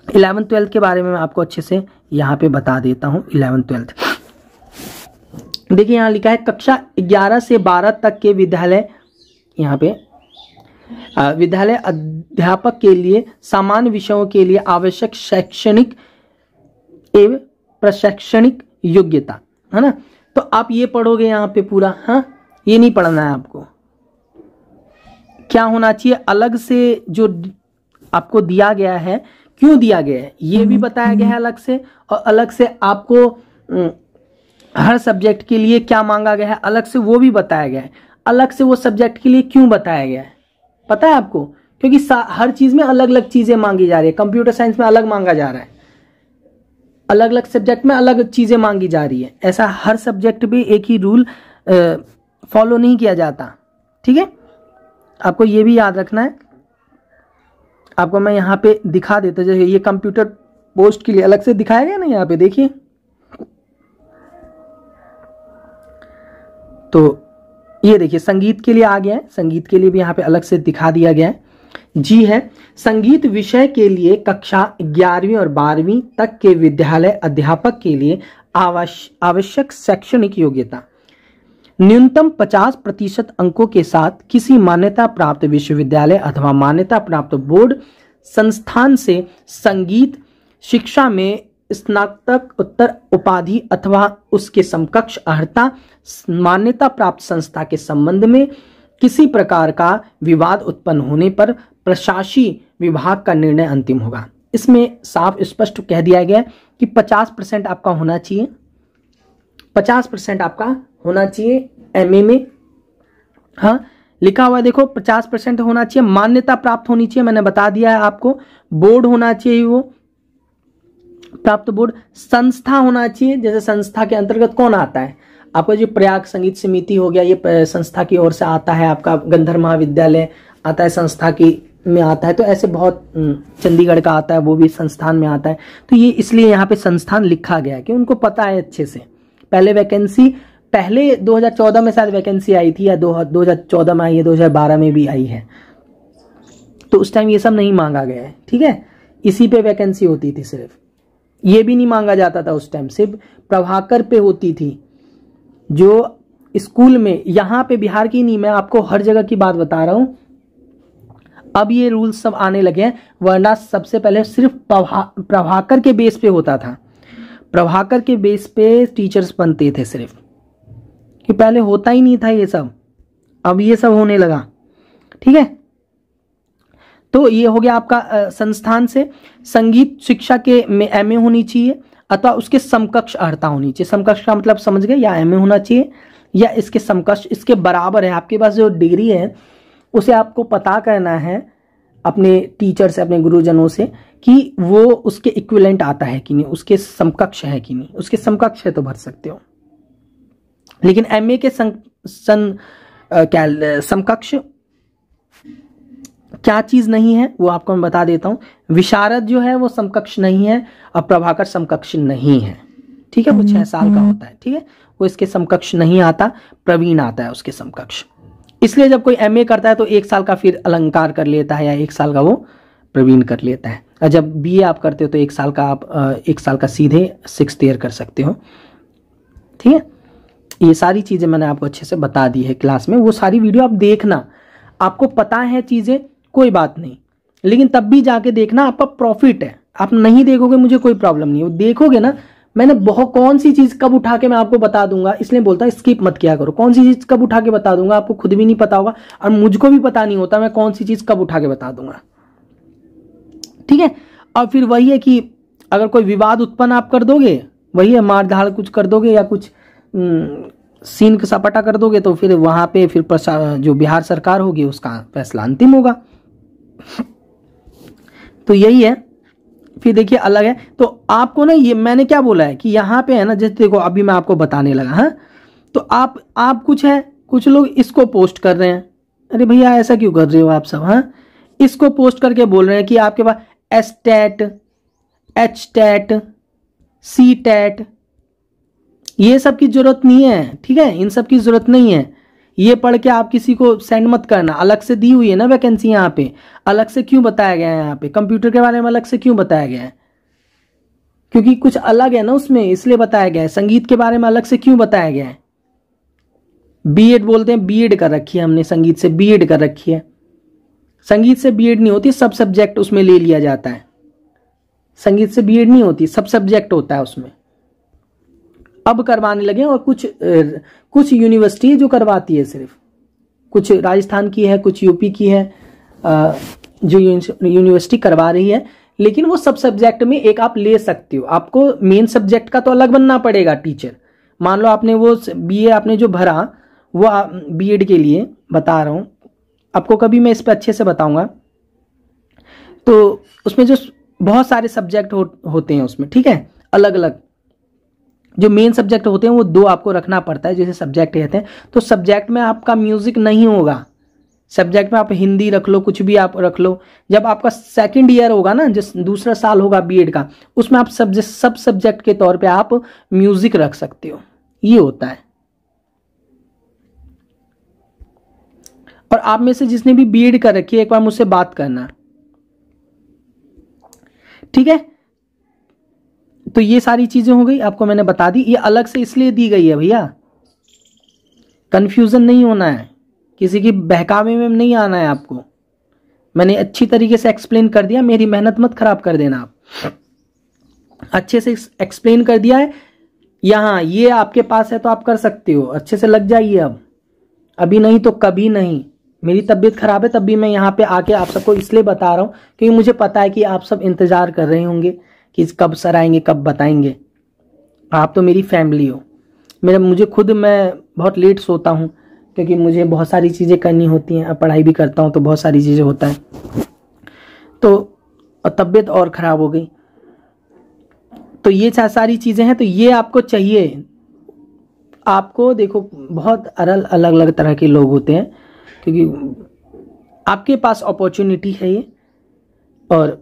Speaker 1: 11th 12th के बारे में मैं आपको अच्छे से यहाँ पे बता देता हूँ। 11th 12th देखिए यहाँ लिखा है कक्षा 11 से 12 तक के विद्यालय, यहाँ पे विद्यालय अध्यापक के लिए सामान्य विषयों के लिए आवश्यक शैक्षणिक एवं प्रशैक्षणिक योग्यता, है ना। तो आप ये पढ़ोगे यहाँ पे पूरा, हाँ, ये नहीं पढ़ना है आपको। क्या होना चाहिए, अलग से जो आपको दिया गया है, क्यों दिया गया है ये भी बताया गया है अलग से, और अलग से आपको हर सब्जेक्ट के लिए क्या मांगा गया है अलग से वो भी बताया गया है। अलग से वो सब्जेक्ट के लिए क्यों बताया गया है पता है आपको, क्योंकि हर चीज में अलग अलग चीजें मांगी जा रही है। कंप्यूटर साइंस में अलग मांगा जा रहा है, अलग अलग सब्जेक्ट में अलग चीजें मांगी जा रही है। ऐसा हर सब्जेक्ट में एक ही रूल फॉलो नहीं किया जाता, ठीक है। आपको ये भी याद रखना है। आपको मैं यहाँ पे दिखा देता हूं, जैसे ये कंप्यूटर पोस्ट के लिए अलग से दिखाया गया ना, यहाँ पे देखिए। तो ये देखिए संगीत के लिए आ गया है, संगीत के लिए भी यहाँ पे अलग से दिखा दिया गया है। जी है, संगीत विषय के लिए कक्षा 11वीं और 12वीं तक के विद्यालय अध्यापक के लिए आवश्यक शैक्षणिक योग्यता न्यूनतम 50% अंकों के साथ किसी मान्यता प्राप्त विश्वविद्यालय अथवा मान्यता प्राप्त बोर्ड संस्थान से संगीत शिक्षा में स्नातक उत्तर उपाधि अथवा उसके समकक्ष अर्हता मान्यता प्राप्त संस्था के संबंध में किसी प्रकार का विवाद उत्पन्न होने पर प्रशासी विभाग का निर्णय अंतिम होगा। इसमें साफ स्पष्ट कह दिया गया है कि 50% आपका होना चाहिए, 50% आपका होना चाहिए एमए में। हाँ, लिखा हुआ है देखो 50% होना चाहिए, मान्यता प्राप्त होनी चाहिए, मैंने बता दिया है आपको। बोर्ड होना चाहिए, वो प्राप्त बोर्ड। संस्था होना चाहिए, जैसे संस्था के अंतर्गत कौन आता है आपका, जो प्रयाग संगीत समिति हो गया, ये संस्था की ओर से आता है। आपका गंधर्व महाविद्यालय आता है संस्था की में आता है। तो ऐसे बहुत, चंडीगढ़ का आता है वो भी संस्थान में आता है। तो ये इसलिए यहाँ पे संस्थान लिखा गया है कि उनको पता है अच्छे से। पहले वैकेंसी, पहले 2014 में शायद वैकेंसी आई थी, या 2014 में आई है, 2012 में भी आई है। तो उस टाइम ये सब नहीं मांगा गया है, ठीक है। इसी पे वैकेंसी होती थी सिर्फ, ये भी नहीं मांगा जाता था उस टाइम, सिर्फ प्रभाकर पे होती थी। जो स्कूल में, यहाँ पे बिहार की नहीं, मैं आपको हर जगह की बात बता रहा हूं। अब ये रूल्स सब आने लगे हैं, वरना सबसे पहले सिर्फ प्रभाकर के बेस पे होता था। प्रभाकर के बेस पे टीचर्स बनते थे सिर्फ, कि पहले होता ही नहीं था ये सब, अब ये सब होने लगा, ठीक है। तो ये हो गया आपका संस्थान से। संगीत शिक्षा के में एमए होनी चाहिए अथवा उसके समकक्ष अर्हता होनी चाहिए। समकक्ष का मतलब समझ गए, या एमए होना चाहिए या इसके समकक्ष, इसके बराबर है। आपके पास जो डिग्री है उसे आपको पता करना है अपने टीचर से, अपने गुरुजनों से, कि वो उसके इक्विवेलेंट आता है कि नहीं, उसके समकक्ष है कि नहीं। उसके समकक्ष है तो भर सकते हो, लेकिन एमए के समकक्ष क्या चीज नहीं है वो आपको मैं बता देता हूं। विशारद जो है वो समकक्ष नहीं है, और प्रभाकर समकक्ष नहीं है, ठीक है। वो 6 साल का होता है, ठीक है, वो इसके समकक्ष नहीं आता, प्रवीण आता है उसके समकक्ष। इसलिए जब कोई एमए करता है तो 1 साल का फिर अलंकार कर लेता है, या 1 साल का वो प्रवीण कर लेता है। और जब बीए आप करते हो तो 1 साल का आप 1 साल का सीधे 6th ईयर कर सकते हो, ठीक है। ये सारी चीजें मैंने आपको अच्छे से बता दी है क्लास में, वो सारी वीडियो आप देखना। आपको पता है चीजें, कोई बात नहीं, लेकिन तब भी जाके देखना, आपका प्रॉफिट है। आप नहीं देखोगे मुझे कोई प्रॉब्लम नहीं है, वो देखोगे ना, मैंने बहुत कौन सी चीज कब उठा के मैं आपको बता दूंगा, इसलिए बोलता है स्किप मत किया करो। कौन सी चीज कब उठा के बता दूंगा आपको खुद भी नहीं पता होगा, और मुझको भी पता नहीं होता मैं कौन सी चीज कब उठा के बता दूंगा, ठीक है। और फिर वही है कि अगर कोई विवाद उत्पन्न आप कर दोगे, वही है मार धाड़ कुछ कर दोगे, या कुछ सीन का सपाटा कर दोगे, तो फिर वहां पे फिर जो बिहार सरकार होगी उसका फैसला अंतिम होगा। तो यही है। फिर देखिए अलग है, तो आपको ना, ये मैंने क्या बोला है कि यहाँ पे है ना, जैसे देखो अभी मैं आपको बताने लगा, हाँ, तो आप कुछ है, कुछ लोग इसको पोस्ट कर रहे हैं, अरे भैया ऐसा क्यों कर रहे हो आप सब, हाँ, इसको पोस्ट करके बोल रहे हैं कि आपके पास एसटेट, एचटेट, सीटेट, ये सब की जरूरत नहीं है, ठीक है, इन सब की जरूरत नहीं है। ये पढ़ के आप किसी को सेंड मत करना। अलग से दी हुई है ना वैकेंसी, यहाँ पे अलग से क्यों बताया गया है, यहाँ पे कंप्यूटर के बारे में अलग से क्यों बताया गया है, क्योंकि कुछ अलग है ना उसमें, इसलिए बताया गया है। संगीत के बारे में अलग से क्यों बताया गया है, बीएड बोलते हैं, बीएड कर रखी है हमने, संगीत से बीएड कर रखी है। संगीत से बीएड नहीं होती, सब सब्जेक्ट उसमें ले लिया जाता है। संगीत से बीएड नहीं होती, सब सब्जेक्ट होता है उसमें। अब करवाने लगे, और कुछ यूनिवर्सिटी जो करवाती है, सिर्फ कुछ राजस्थान की है, कुछ यूपी की है जो यूनिवर्सिटी करवा रही है। लेकिन वो सब सब्जेक्ट में एक आप ले सकते हो। आपको मेन सब्जेक्ट का तो अलग बनना पड़ेगा टीचर। मान लो आपने वो बीए आपने जो भरा, वो बीएड के लिए बता रहा हूँ आपको, कभी मैं इस पर अच्छे से बताऊंगा। तो उसमें जो बहुत सारे सब्जेक्ट होते हैं उसमें, ठीक है, अलग अलग जो मेन सब्जेक्ट होते हैं वो 2 आपको रखना पड़ता है, जैसे सब्जेक्ट कहते हैं। तो सब्जेक्ट में आपका म्यूजिक नहीं होगा, सब्जेक्ट में आप हिंदी रख लो, कुछ भी आप रख लो। जब आपका सेकंड ईयर होगा ना, जिस दूसरा साल होगा बीएड का, उसमें आप सब सब्जेक्ट के तौर पे आप म्यूजिक रख सकते हो। ये होता है। और आप में से जिसने भी बीएड कर रखी है, एक बार मुझसे बात करना, ठीक है। तो ये सारी चीजें हो गई, आपको मैंने बता दी। ये अलग से इसलिए दी गई है भैया, कंफ्यूजन नहीं होना है, किसी की बहकावे में नहीं आना है आपको। मैंने अच्छी तरीके से एक्सप्लेन कर दिया, मेरी मेहनत मत खराब कर देना आप। अच्छे से एक्सप्लेन कर दिया है। यहां ये आपके पास है तो आप कर सकते हो, अच्छे से लग जाइए। अब अभी नहीं तो कभी नहीं। मेरी तबीयत खराब है, तब भी मैं यहाँ पे आके आप सबको इसलिए बता रहा हूँ क्योंकि मुझे पता है कि आप सब इंतजार कर रहे होंगे कि कब सर आएंगे, कब बताएंगे। आप तो मेरी फैमिली हो। मुझे खुद, मैं बहुत लेट सोता हूँ क्योंकि मुझे बहुत सारी चीज़ें करनी होती हैं। अब पढ़ाई भी करता हूँ तो बहुत सारी चीज़ें होता है, तो तबीयत और ख़राब हो गई। तो ये सारी चीज़ें हैं, तो ये आपको चाहिए। आपको देखो, बहुत अलग अलग तरह के लोग होते हैं, क्योंकि आपके पास अपॉर्चुनिटी है ये, और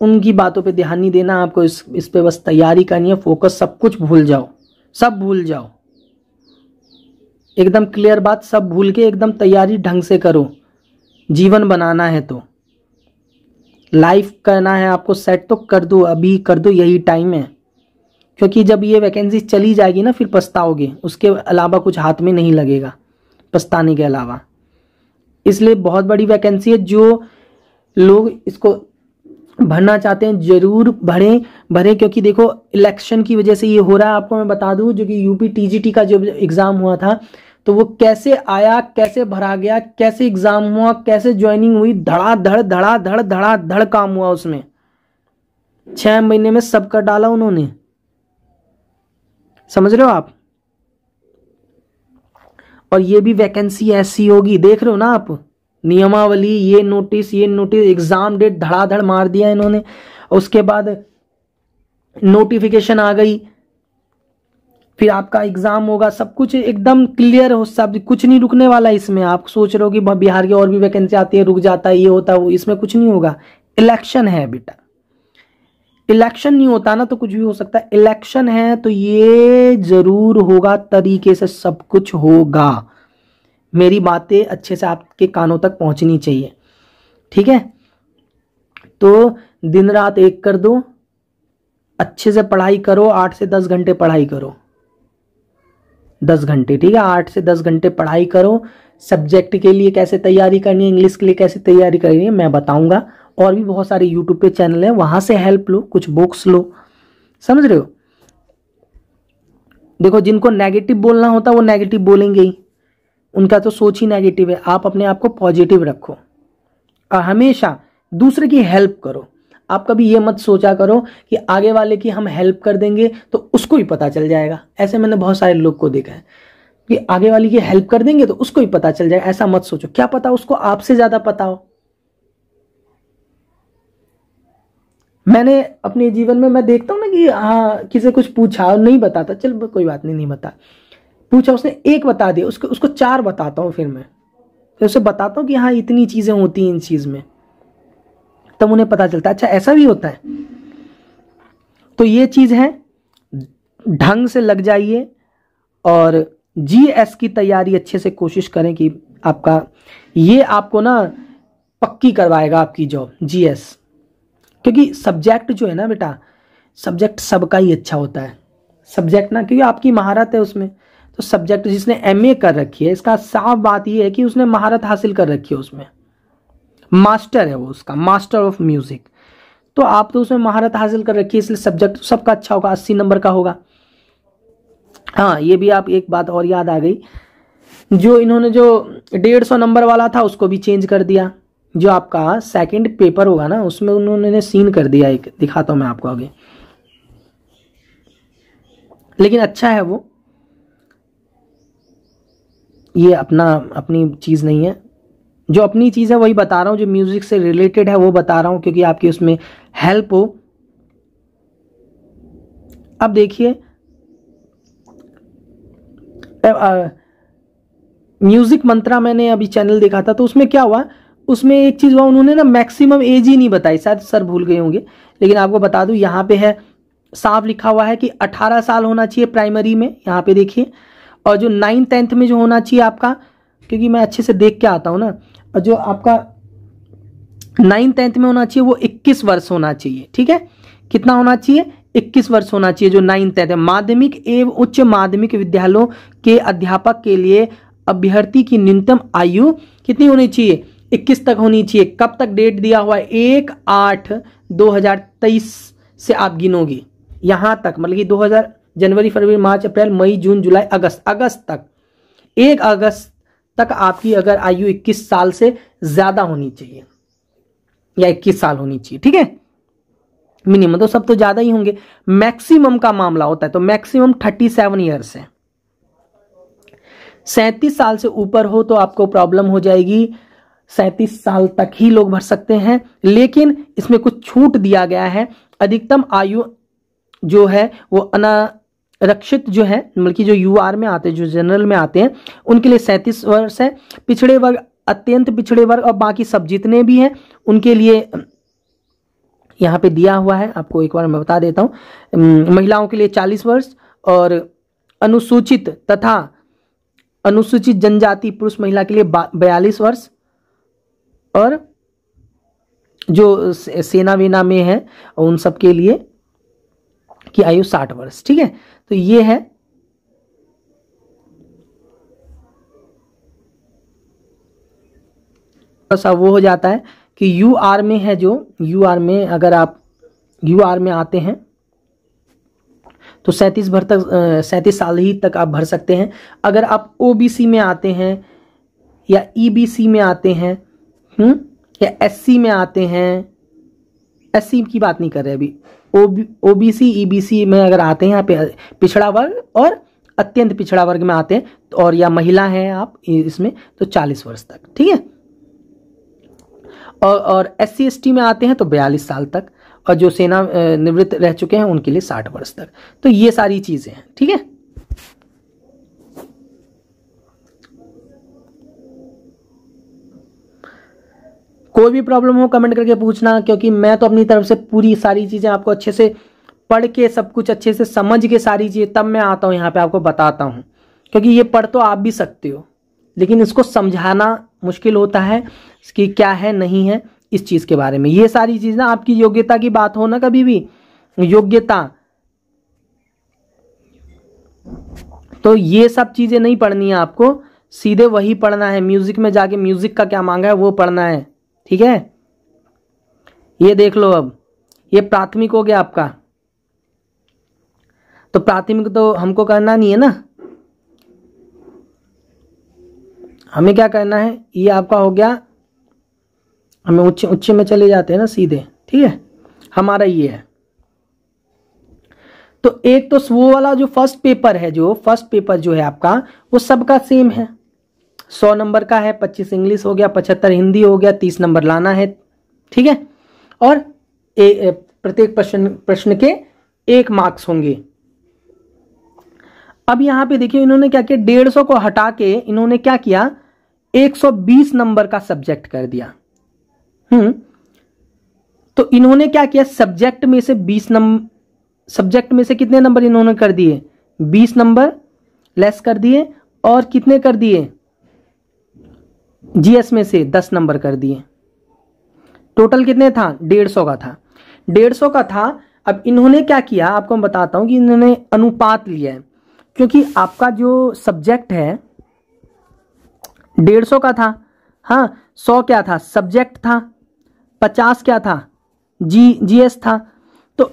Speaker 1: उनकी बातों पे ध्यान नहीं देना आपको। इस पे बस तैयारी करनी है, फोकस। सब कुछ भूल जाओ, सब भूल जाओ, एकदम क्लियर बात, सब भूल के एकदम तैयारी ढंग से करो। जीवन बनाना है तो, लाइफ करना है आपको सेट, तो कर दो, अभी कर दो, यही टाइम है। क्योंकि जब ये वैकेंसी चली जाएगी ना, फिर पछताओगे। उसके अलावा कुछ हाथ में नहीं लगेगा पछताने के अलावा। इसलिए बहुत बड़ी वैकेंसी है। जो लोग इसको भरना चाहते हैं जरूर भरें, क्योंकि देखो इलेक्शन की वजह से ये हो रहा है। आपको मैं बता दूं, जो कि यूपी टीजीटी का जो एग्जाम हुआ था, तो वो कैसे आया, कैसे भरा गया, कैसे एग्जाम हुआ, कैसे ज्वाइनिंग हुई, धड़ाधड़ काम हुआ उसमें। 6 महीने में सब कर डाला उन्होंने, समझ रहे हो आप। और ये भी वैकेंसी ऐसी होगी, देख रहे हो ना आप, नियमावली, ये नोटिस, एग्जाम डेट धड़ाधड़ मार दिया इन्होंने। उसके बाद नोटिफिकेशन आ गई, फिर आपका एग्जाम होगा, सब कुछ एकदम क्लियर हो, सब कुछ नहीं रुकने वाला इसमें। आप सोच रहे हो कि बिहार की और भी वैकेंसी आती है, रुक जाता है, ये होता है वो, इसमें कुछ नहीं होगा। इलेक्शन है बेटा, इलेक्शन नहीं होता ना तो कुछ भी हो सकता है। इलेक्शन है तो ये जरूर होगा, तरीके से सब कुछ होगा। मेरी बातें अच्छे से आपके कानों तक पहुंचनी चाहिए, ठीक है। तो दिन रात एक कर दो, अच्छे से पढ़ाई करो, 8 से 10 घंटे पढ़ाई करो, 10 घंटे, ठीक है। 8 से 10 घंटे पढ़ाई करो। सब्जेक्ट के लिए कैसे तैयारी करनी है, इंग्लिश के लिए कैसे तैयारी करनी है, मैं बताऊंगा। और भी बहुत सारे यूट्यूब पे चैनल है, वहां से हेल्प लो, कुछ बुक्स लो, समझ रहे हो। देखो, जिनको नेगेटिव बोलना होता है वो नेगेटिव बोलेंगे ही, उनका तो सोच ही नेगेटिव है। आप अपने आप को पॉजिटिव रखो और हमेशा दूसरे की हेल्प करो। आप कभी ये मत सोचा करो कि आगे वाले की हम हेल्प कर देंगे तो उसको ही पता चल जाएगा। ऐसे मैंने बहुत सारे लोग को देखा है कि आगे वाली की हेल्प कर देंगे तो उसको ही पता चल जाएगा। ऐसा मत सोचो, क्या पता उसको आपसे ज्यादा पता हो। मैंने अपने जीवन में मैं देखता हूं ना कि हाँ, किसी कुछ पूछा, नहीं बताता, चल कोई बात नहीं, नहीं बता, पूछा उसने एक बता दिया, उसको 4 बताता हूं, फिर मैं उसे बताता हूं कि हाँ इतनी चीजें होती हैं इन चीज में, तब उन्हें पता चलता है अच्छा ऐसा भी होता है। तो ये चीज है, ढंग से लग जाइए और जीएस की तैयारी अच्छे से कोशिश करें कि आपका ये आपको ना पक्की करवाएगा आपकी जॉब, जीएस। क्योंकि सब्जेक्ट जो है ना बेटा, सब्जेक्ट सबका ही अच्छा होता है। सब्जेक्ट ना, क्योंकि आपकी महारत है उसमें, तो सब्जेक्ट जिसने एमए कर रखी है, इसका साफ बात यह है कि उसने महारत हासिल कर रखी है, उसमें मास्टर है वो, उसका मास्टर ऑफ म्यूजिक। तो आप तो उसमें महारत हासिल कर रखी है, इसलिए सब्जेक्ट सबका अच्छा होगा, 80 नंबर का होगा। हाँ, ये भी आप एक बात और याद आ गई, जो इन्होंने जो 150 नंबर वाला था उसको भी चेंज कर दिया। जो आपका सेकंड पेपर होगा ना, उसमें उन्होंने सीन कर दिया, एक दिखाता हूं मैं आपको आगे, लेकिन अच्छा है वो, ये अपनी चीज नहीं है। जो अपनी चीज है वही बता रहा हूं, जो म्यूजिक से रिलेटेड है वो बता रहा हूं, क्योंकि आपकी उसमें हेल्प हो। अब देखिए, म्यूजिक मंत्रा मैंने अभी चैनल देखा था, तो उसमें क्या हुआ, उसमें एक चीज हुआ, उन्होंने ना मैक्सिमम एज ही नहीं बताई, शायद सर भूल गए होंगे, लेकिन आपको बता दूं, यहाँ पे है साफ लिखा हुआ है कि 18 साल होना चाहिए प्राइमरी में, यहाँ पे देखिए, और जो 9th 10th में जो होना चाहिए आपका, क्योंकि मैं अच्छे से देख के आता हूँ ना, और जो आपका 9th 10th में होना चाहिए वो 21 वर्ष होना चाहिए। ठीक है, कितना होना चाहिए, 21 वर्ष होना चाहिए जो 9th 10th है। माध्यमिक एवं उच्च माध्यमिक विद्यालयों के अध्यापक के लिए अभ्यर्थी की न्यूनतम आयु कितनी होनी चाहिए, 21 तक होनी चाहिए। कब तक डेट दिया हुआ है, 1/8/2023 से आप गिनोगे यहां तक, मतलब कि 2000 जनवरी फरवरी मार्च अप्रैल मई जून जुलाई अगस्त तक, 1 अगस्त तक आपकी अगर आयु 21 साल से ज्यादा होनी चाहिए या 21 साल होनी चाहिए। ठीक है, मिनिमम तो सब तो ज्यादा ही होंगे, मैक्सिमम का मामला होता है तो मैक्सिमम 37 ईयर्स है। 37 साल से ऊपर हो तो आपको प्रॉब्लम हो जाएगी, 37 साल तक ही लोग भर सकते हैं, लेकिन इसमें कुछ छूट दिया गया है। अधिकतम आयु जो है वो अनारक्षित जो है, मतलब कि जो यूआर में आते हैं, जो जनरल में आते हैं, उनके लिए 37 वर्ष है। पिछड़े वर्ग, अत्यंत पिछड़े वर्ग और बाकी सब जितने भी हैं उनके लिए यहाँ पे दिया हुआ है, आपको एक बार मैं बता देता हूँ। महिलाओं के लिए 40 वर्ष और अनुसूचित तथा अनुसूचित जनजाति पुरुष महिला के लिए 42 वर्ष, और जो सेना वेना में है उन सब के लिए की आयु 60 वर्ष। ठीक है, तो ये है। ऐसा वो हो जाता है कि यूआर में है, जो यूआर में अगर आप यूआर में आते हैं तो 37 साल ही तक आप भर सकते हैं। अगर आप ओबीसी में आते हैं या ईबीसी में आते हैं या एससी में आते हैं, एससी की बात नहीं कर रहे अभी, ओबीसी ईबीसी में अगर आते हैं, यहाँ पे पिछड़ा वर्ग और अत्यंत पिछड़ा वर्ग में आते हैं, और या महिला हैं आप इसमें, तो 40 वर्ष तक। ठीक है, और एससी एसटी में आते हैं तो 42 साल तक, और जो सेना निवृत्त रह चुके हैं उनके लिए 60 वर्ष तक। तो ये सारी चीजें हैं। ठीक है, कोई भी प्रॉब्लम हो कमेंट करके पूछना, क्योंकि मैं तो अपनी तरफ से पूरी सारी चीजें आपको अच्छे से पढ़ के, सब कुछ अच्छे से समझ के, सारी चीजें तब मैं आता हूं यहाँ पे आपको बताता हूं। क्योंकि ये पढ़ तो आप भी सकते हो, लेकिन इसको समझाना मुश्किल होता है कि क्या है नहीं है इस चीज के बारे में। ये सारी चीज ना आपकी योग्यता की बात हो ना, कभी भी योग्यता, तो ये सब चीजें नहीं पढ़नी है आपको, सीधे वही पढ़ना है। म्यूजिक में जाके म्यूजिक का क्या मांगा है वो पढ़ना है। ठीक है, ये देख लो, अब ये प्राथमिक हो गया आपका, तो प्राथमिक तो हमको करना नहीं है ना, हमें क्या करना है, ये आपका हो गया, हमें उच्च में चले जाते हैं ना सीधे। ठीक है, हमारा ये है। तो एक तो वो वाला जो फर्स्ट पेपर है, जो फर्स्ट पेपर जो है आपका, वो सबका सेम है, 100 नंबर का है, 25 इंग्लिश हो गया, 75 हिंदी हो गया, 30 नंबर लाना है। ठीक है, और प्रत्येक प्रश्न के 1 मार्क्स होंगे। अब यहां पे देखिए इन्होंने क्या किया, 150 को हटा के इन्होंने क्या किया, 120 नंबर का सब्जेक्ट कर दिया। तो इन्होंने क्या किया, सब्जेक्ट में से 20 नंबर, सब्जेक्ट में से कितने नंबर इन्होंने कर दिए, 20 नंबर लेस कर दिए, और कितने कर दिए, जीएस में से 10 नंबर कर दिए। टोटल कितने था, 150 का था, 150 का था। अब इन्होंने क्या किया आपको मैं बताता हूं कि इन्होंने अनुपात लिया है, क्योंकि आपका जो सब्जेक्ट है 150 का था, हाँ 100 क्या था सब्जेक्ट था, 50 क्या था जीएस था। तो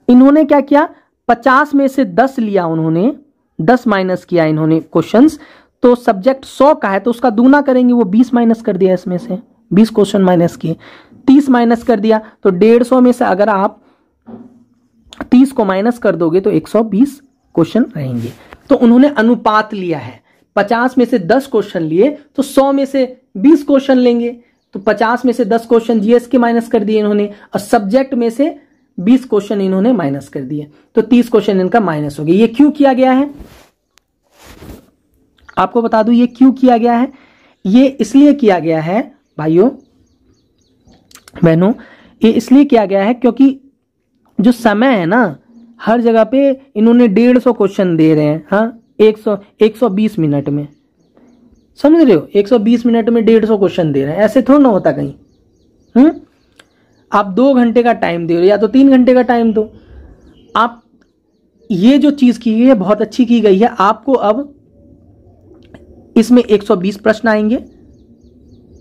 Speaker 1: इन्होंने क्या किया, 50 में से 10 लिया, उन्होंने 10 माइनस किया इन्होंने क्वेश्चंस। तो सब्जेक्ट 100 का है तो उसका दूना करेंगे, वो 20 माइनस कर दिया, इसमें से 20 क्वेश्चन माइनस किए, 30 माइनस कर दिया। तो 150 में से अगर आप 30 को माइनस कर दोगे तो 120 क्वेश्चन रहेंगे। तो उन्होंने अनुपात लिया है, 50 में से 10 क्वेश्चन लिए तो 100 में से 20 क्वेश्चन लेंगे। तो 50 में से 10 क्वेश्चन जीएस के माइनस कर दिए इन्होंने, और सब्जेक्ट में से 20 क्वेश्चन इन्होंने माइनस कर दिए, तो 30 क्वेश्चन इनका माइनस हो गया। ये क्यों किया गया है आपको बता दूं, ये क्यों किया गया है, ये इसलिए किया गया है भाइयों बहनों, ये इसलिए किया गया है क्योंकि जो समय है ना, हर जगह पे इन्होंने 150 क्वेश्चन दे रहे हैं, हाँ 120 मिनट में, समझ रहे हो, 120 मिनट में 150 क्वेश्चन दे रहे हैं, ऐसे थोड़ा ना होता कहीं। आप 2 घंटे का टाइम दे रहे हो या तो 3 घंटे का टाइम दो। आप ये जो चीज की गई है बहुत अच्छी की गई है। आपको अब इसमें 120 प्रश्न आएंगे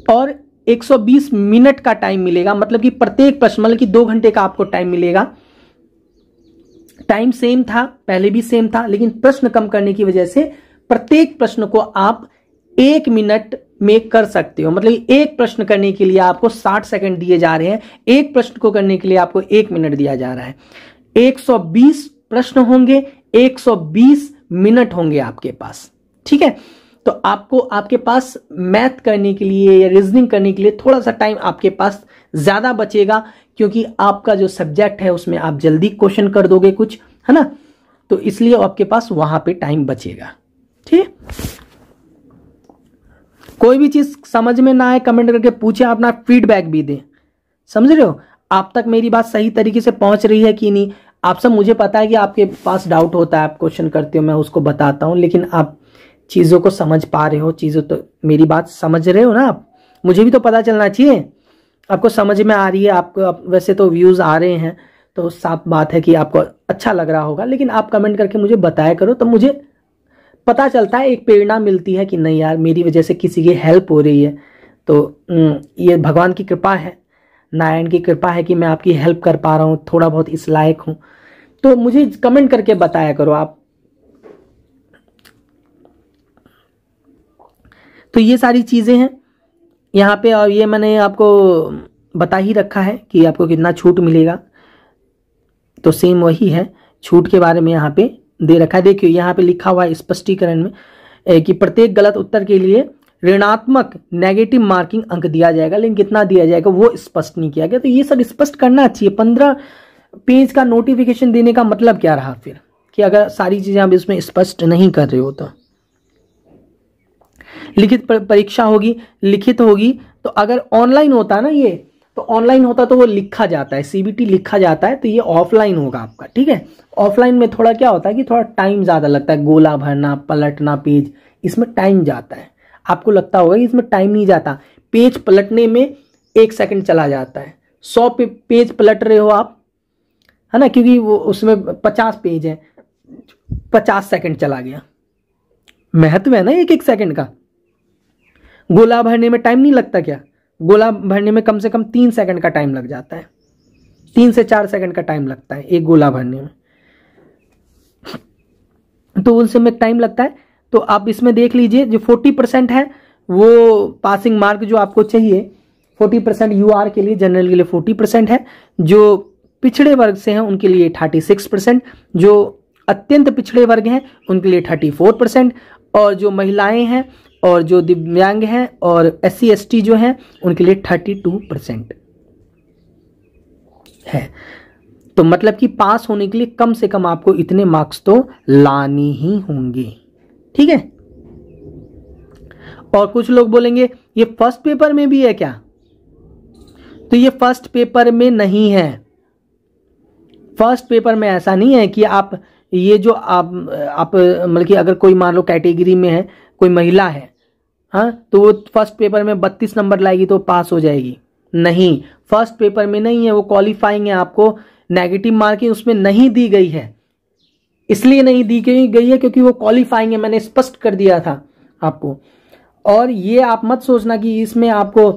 Speaker 1: और 120 मिनट का टाइम मिलेगा, मतलब कि प्रत्येक प्रश्न, मतलब कि 2 घंटे का आपको टाइम मिलेगा। टाइम सेम था, पहले भी सेम था, लेकिन प्रश्न कम करने की वजह से प्रत्येक प्रश्न को आप 1 मिनट में कर सकते हो। मतलब एक प्रश्न करने के लिए आपको 60 सेकंड दिए जा रहे हैं, एक प्रश्न को करने के लिए आपको 1 मिनट दिया जा रहा है। 120 प्रश्न होंगे, 120 मिनट होंगे आपके पास, ठीक है। तो आपको आपके पास मैथ करने के लिए या रीजनिंग करने के लिए थोड़ा सा टाइम आपके पास ज्यादा बचेगा, क्योंकि आपका जो सब्जेक्ट है उसमें आप जल्दी क्वेश्चन कर दोगे कुछ, है ना, तो इसलिए आपके पास वहां पे टाइम बचेगा, ठीक है। कोई भी चीज समझ में ना आए कमेंट करके पूछे, अपना फीडबैक भी दें, समझ रहे हो। आप तक मेरी बात सही तरीके से पहुंच रही है कि नहीं। आप सब, मुझे पता है कि आपके पास डाउट होता है, आप क्वेश्चन करते हो, मैं उसको बताता हूं, लेकिन आप चीजों को समझ पा रहे हो, चीजों तो मेरी बात समझ रहे हो ना आप। मुझे भी तो पता चलना चाहिए आपको समझ में आ रही है। आपको वैसे तो व्यूज आ रहे हैं तो साफ बात है कि आपको अच्छा लग रहा होगा, लेकिन आप कमेंट करके मुझे बताया करो, तो मुझे पता चलता है, एक प्रेरणा मिलती है कि नहीं यार मेरी वजह से किसी की हेल्प हो रही है। तो ये भगवान की कृपा है, नारायण की कृपा है कि मैं आपकी हेल्प कर पा रहा हूँ, थोड़ा बहुत इस लायक हूँ। तो मुझे कमेंट करके बताया करो आप। तो ये सारी चीजें हैं यहाँ पे, और ये मैंने आपको बता ही रखा है कि आपको कितना छूट मिलेगा, तो सेम वही है, छूट के बारे में यहाँ पे दे रखा है। देखिए यहाँ पे लिखा हुआ है स्पष्टीकरण में कि प्रत्येक गलत उत्तर के लिए ऋणात्मक नेगेटिव मार्किंग अंक दिया जाएगा, लेकिन कितना दिया जाएगा वो स्पष्ट नहीं किया गया। तो ये सब स्पष्ट करना चाहिए। 15 पेज का नोटिफिकेशन देने का मतलब क्या रहा फिर, कि अगर सारी चीजें आप इसमें स्पष्ट नहीं कर रहे हो तो। लिखित परीक्षा होगी, लिखित होगी, तो अगर ऑनलाइन होता ना ये, तो ऑनलाइन होता तो वो लिखा जाता है, सीबीटी लिखा जाता है, तो ये ऑफलाइन होगा आपका, ठीक है। ऑफलाइन में थोड़ा क्या होता है कि थोड़ा टाइम ज्यादा लगता है, गोला भरना, पलटना पेज, इसमें टाइम जाता है। आपको लगता होगा कि इसमें टाइम नहीं जाता, पेज पलटने में 1 सेकंड चला जाता है। 100 पेज पलट रहे हो आप, है ना, क्योंकि वो उसमें 50 पेज है, 50 सेकंड चला गया। महत्व है ना 1-1 सेकंड का। गोला भरने में टाइम नहीं लगता क्या, गोला भरने में कम से कम 3 सेकंड का टाइम लग जाता है, 3 से 4 सेकंड का टाइम लगता है एक गोला भरने में, तो उसमें टाइम लगता है। तो आप इसमें देख लीजिए, जो 40% है वो पासिंग मार्क जो आपको चाहिए, 40% यूआर के लिए, जनरल के लिए 40% है, जो पिछड़े वर्ग से हैं उनके लिए 36%, जो अत्यंत पिछड़े वर्ग हैं उनके लिए 34%, और जो महिलाएं हैं और जो दिव्यांग हैं और SC ST जो हैं उनके लिए 32% है। तो मतलब कि पास होने के लिए कम से कम आपको इतने मार्क्स तो लाने ही होंगे, ठीक है। और कुछ लोग बोलेंगे ये फर्स्ट पेपर में भी है क्या, तो ये फर्स्ट पेपर में नहीं है। फर्स्ट पेपर में ऐसा नहीं है कि आप ये जो आप मतलब कि अगर कोई मान लो कैटेगरी में है, कोई महिला है, हाँ, तो वो फर्स्ट पेपर में 32 नंबर लाएगी तो पास हो जाएगी, नहीं, फर्स्ट पेपर में नहीं है, वो क्वालिफाइंग है, आपको नेगेटिव मार्किंग उसमें नहीं दी गई है। इसलिए नहीं दी गई है क्योंकि वो क्वालिफाइंग है, मैंने स्पष्ट कर दिया था आपको। और ये आप मत सोचना कि इसमें आपको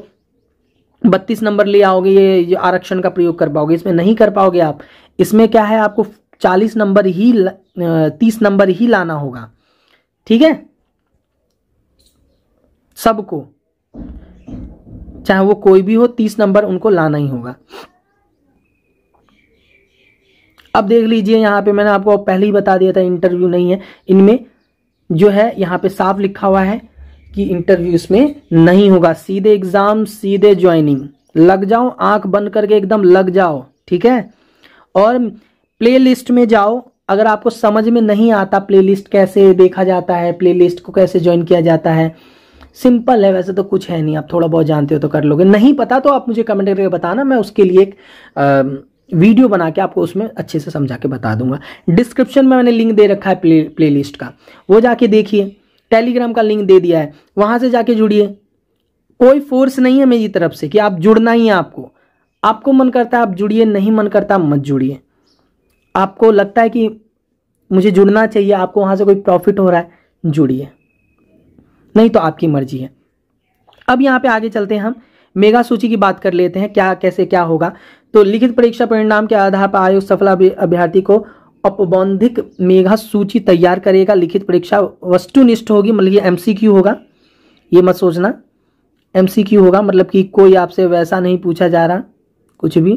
Speaker 1: 32 नंबर ले आओगे, ये आरक्षण का प्रयोग कर पाओगे, इसमें नहीं कर पाओगे आप। इसमें क्या है, आपको 40 नंबर ही 30 नंबर ही लाना होगा, ठीक है, सबको, चाहे वो कोई भी हो, 30 नंबर उनको लाना ही होगा। अब देख लीजिए, यहां पे मैंने आपको पहले ही बता दिया था इंटरव्यू नहीं है इनमें, जो है यहां पे साफ लिखा हुआ है कि इंटरव्यू इसमें नहीं होगा, सीधे एग्जाम, सीधे ज्वाइनिंग, लग जाओ, आंख बंद करके एकदम लग जाओ, ठीक है। और प्ले लिस्ट में जाओ, अगर आपको समझ में नहीं आता प्ले लिस्ट कैसे देखा जाता है, प्ले लिस्ट को कैसे ज्वाइन किया जाता है, सिंपल है, वैसे तो कुछ है नहीं, आप थोड़ा बहुत जानते हो तो कर लोगे, नहीं पता तो आप मुझे कमेंट करके बताना, मैं उसके लिए एक वीडियो बना के आपको उसमें अच्छे से समझा के बता दूंगा। डिस्क्रिप्शन में मैंने लिंक दे रखा है प्ले लिस्ट का, वो जाके देखिए, टेलीग्राम का लिंक दे दिया है, वहां से जाके जुड़िए। कोई फोर्स नहीं है मेरी तरफ से कि आप जुड़ना ही है, आपको मन करता है आप जुड़िए, नहीं मन करता मत जुड़िए। आपको लगता है कि मुझे जुड़ना चाहिए, आपको वहां से कोई प्रॉफिट हो रहा है, जुड़िए, नहीं तो आपकी मर्जी है। अब यहाँ पे आगे चलते हैं, हम मेगा सूची की बात कर लेते हैं, क्या कैसे क्या होगा। तो लिखित परीक्षा परिणाम के आधार पर आयोग सफल अभ्यर्थी को औपबंधिक मेगा सूची तैयार करेगा। लिखित परीक्षा वस्तुनिष्ठ होगी, मतलब ये एमसीक्यू होगा, ये मत सोचना एमसीक्यू होगा, मतलब कि कोई आपसे वैसा नहीं पूछा जा रहा कुछ भी,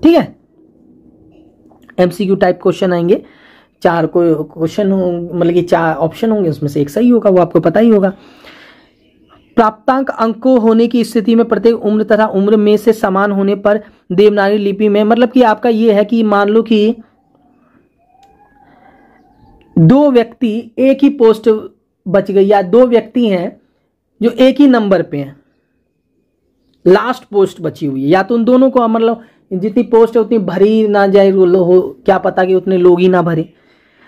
Speaker 1: ठीक है। एमसीक्यू टाइप क्वेश्चन आएंगे, 4 क्वेश्चन मतलब कि 4 ऑप्शन होंगे, उसमें से एक सही होगा, वो आपको पता ही होगा। प्राप्तांक अंकों होने की स्थिति में प्रत्येक उम्र तथा उम्र में से समान होने पर देवनागरी लिपि में, मतलब कि आपका ये है कि मान लो कि 2 व्यक्ति एक ही पोस्ट बच गई, या 2 व्यक्ति हैं जो एक ही नंबर पे हैं, लास्ट पोस्ट बची हुई है, या तो उन दोनों को मतलब जितनी पोस्ट है उतनी भरी ना जाए, हो क्या पता कि उतने लोग ही ना भरे,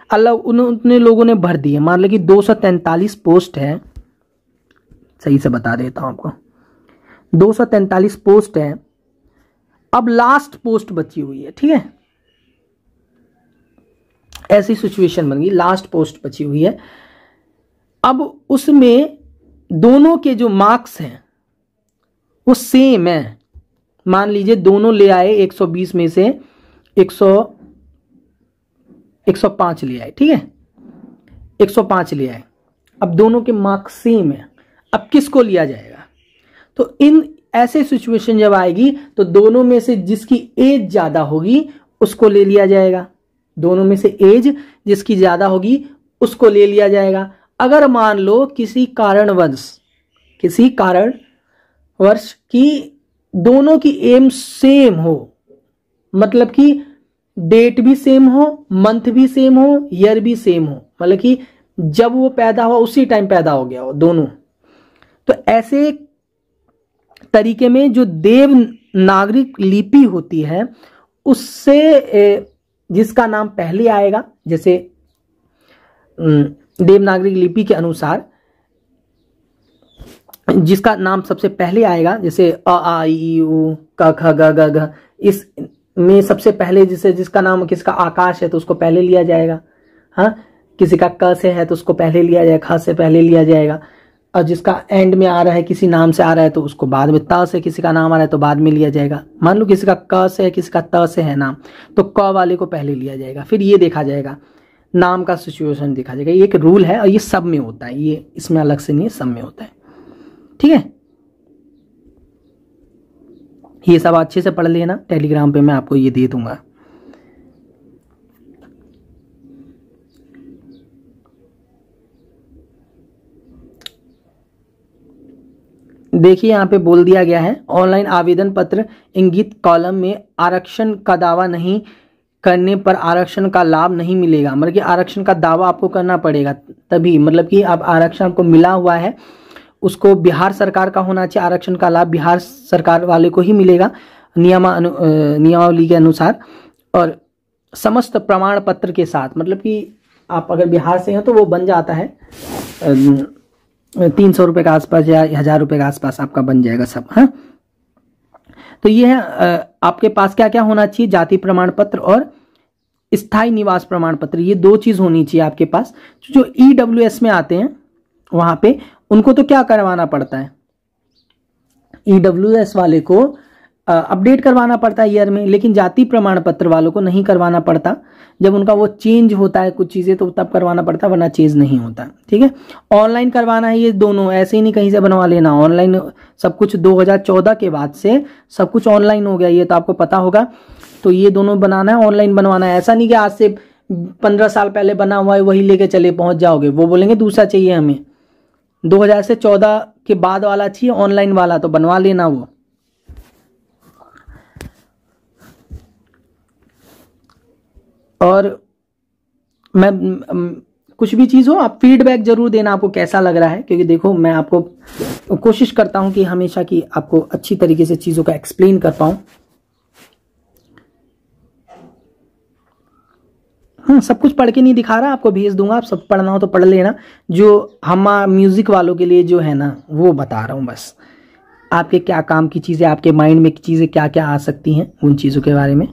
Speaker 1: अल्लाह उतने लोगों ने भर दिए। मान लो कि 243 पोस्ट है, सही से बता देता हूं आपको, 243 पोस्ट है, अब लास्ट पोस्ट बची हुई है, ठीक है, ऐसी सिचुएशन बन गई, लास्ट पोस्ट बची हुई है। अब उसमें दोनों के जो मार्क्स हैं वो सेम है, मान लीजिए दोनों ले आए 120 में से 105 ले आए, ठीक है, 105 ले आए, अब दोनों के मार्क्स सेम है, अब किसको लिया जाएगा? तो इन ऐसे सिचुएशन जब आएगी तो दोनों में से जिसकी एज ज्यादा होगी उसको ले लिया जाएगा, दोनों में से एज जिसकी ज्यादा होगी उसको ले लिया जाएगा। अगर मान लो किसी कारणवश की दोनों की एम सेम हो, मतलब कि डेट भी सेम हो, मंथ भी सेम हो, ईयर भी सेम हो, मतलब कि जब वो पैदा हुआ उसी टाइम पैदा हो गया हो दोनों, तो ऐसे तरीके में जो देवनागरी लिपि होती है उससे जिसका नाम पहले आएगा, जैसे देवनागरी लिपि के अनुसार जिसका नाम सबसे पहले आएगा, जैसे अ आ ई उ क ख ग घ घ, इस में सबसे पहले जिसका नाम किसका आकाश है तो उसको पहले लिया जाएगा, हाँ, किसी का क से है तो उसको पहले लिया जाएगा, ख से पहले लिया जाएगा, और जिसका एंड में आ रहा है किसी नाम से आ रहा है तो उसको बाद में, त से किसी का नाम आ रहा है तो बाद में लिया जाएगा। मान लो किसी का क से है किसी का त से है नाम तो क वाले को पहले लिया जाएगा, फिर ये देखा जाएगा, नाम का सिचुएशन देखा जाएगा। ये एक रूल है और ये सब में होता है, ये इसमें अलग से नहीं है, सब में होता है, ठीक है। ये सब अच्छे से पढ़ लेना, टेलीग्राम पे मैं आपको ये दे दूंगा। देखिए यहाँ पे बोल दिया गया है, ऑनलाइन आवेदन पत्र इंगित कॉलम में आरक्षण का दावा नहीं करने पर आरक्षण का लाभ नहीं मिलेगा, मतलब कि आरक्षण का दावा आपको करना पड़ेगा तभी, मतलब कि अब आरक्षण आपको मिला हुआ है उसको बिहार सरकार का होना चाहिए, आरक्षण का लाभ बिहार सरकार वाले को ही मिलेगा नियमावली के अनुसार, और समस्त प्रमाण पत्र के साथ, मतलब कि आप अगर बिहार से हैं तो वो बन जाता है 300 रुपये के आसपास या 1000 रुपये के आसपास आपका बन जाएगा सब, हाँ। तो ये है आपके पास क्या क्या होना चाहिए, जाति प्रमाण पत्र और स्थायी निवास प्रमाण पत्र, ये 2 चीज होनी चाहिए आपके पास। जो ईडब्ल्यूएस में आते हैं वहां पे उनको तो क्या करवाना पड़ता है, ईडब्ल्यूएस वाले को अपडेट करवाना पड़ता है ईयर में, लेकिन जाति प्रमाण पत्र वालों को नहीं करवाना पड़ता। जब उनका वो चेंज होता है कुछ चीजें तो तब करवाना पड़ता है, वरना चेंज नहीं होता। ठीक है, ऑनलाइन करवाना है ये दोनों, ऐसे ही नहीं कहीं से बनवा लेना, ऑनलाइन सब कुछ 2014 के बाद से सब कुछ ऑनलाइन हो गया, ये तो आपको पता होगा। तो ये दोनों बनाना है, ऑनलाइन बनवाना है। ऐसा नहीं कि आज से 15 साल पहले बना हुआ है वही लेके चले पहुंच जाओगे, वो बोलेंगे दूसरा चाहिए हमें। 2000 से 14 के बाद वाला चाहिए ऑनलाइन वाला, तो बनवा लेना वो। और मैं कुछ भी चीज हो आप फीडबैक जरूर देना, आपको कैसा लग रहा है, क्योंकि देखो मैं आपको कोशिश करता हूं कि हमेशा की आपको अच्छी तरीके से चीजों का एक्सप्लेन कर पाऊं। सब कुछ पढ़ के नहीं दिखा रहा, आपको भेज दूंगा, आप सब पढ़ना हो तो पढ़ लेना। जो हम म्यूजिक वालों के लिए जो है ना वो बता रहा हूं बस, आपके क्या काम की चीजें, आपके माइंड में चीजें क्या क्या आ सकती हैं, उन चीजों के बारे में।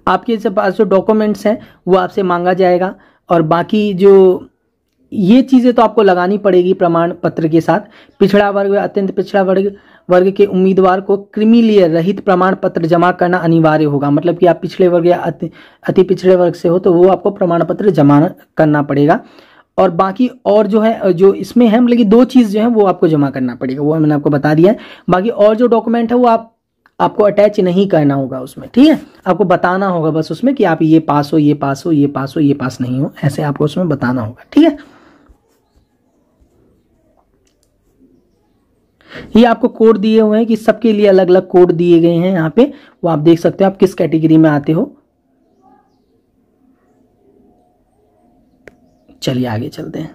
Speaker 1: आपके पास जो डॉक्यूमेंट्स हैं वो आपसे मांगा जाएगा, और बाकी जो ये चीजें तो आपको लगानी पड़ेगी प्रमाण पत्र के साथ। पिछड़ा वर्ग व अत्यंत पिछड़ा वर्ग के उम्मीदवार को क्रीमीलेयर रहित प्रमाण पत्र जमा करना अनिवार्य होगा। मतलब कि आप पिछड़े वर्ग या अति पिछड़े वर्ग से हो तो वो आपको प्रमाण पत्र जमा करना पड़ेगा। और बाकी और जो है जो इसमें है, मतलब कि 2 चीज जो है वो आपको जमा करना पड़ेगा, वो मैंने आपको बता दिया है। बाकी और जो डॉक्यूमेंट है वो आपको अटैच नहीं करना होगा उसमें। ठीक है, आपको बताना होगा बस उसमें कि आप ये पास हो, ये पास हो, ये पास हो, ये पास नहीं हो, ऐसे आपको उसमें बताना होगा। ठीक है, ये आपको कोड दिए हुए हैं कि सबके लिए अलग अलग कोड दिए गए हैं यहाँ पे, वो आप देख सकते हो आप किस कैटेगरी में आते हो। चलिए आगे चलते हैं।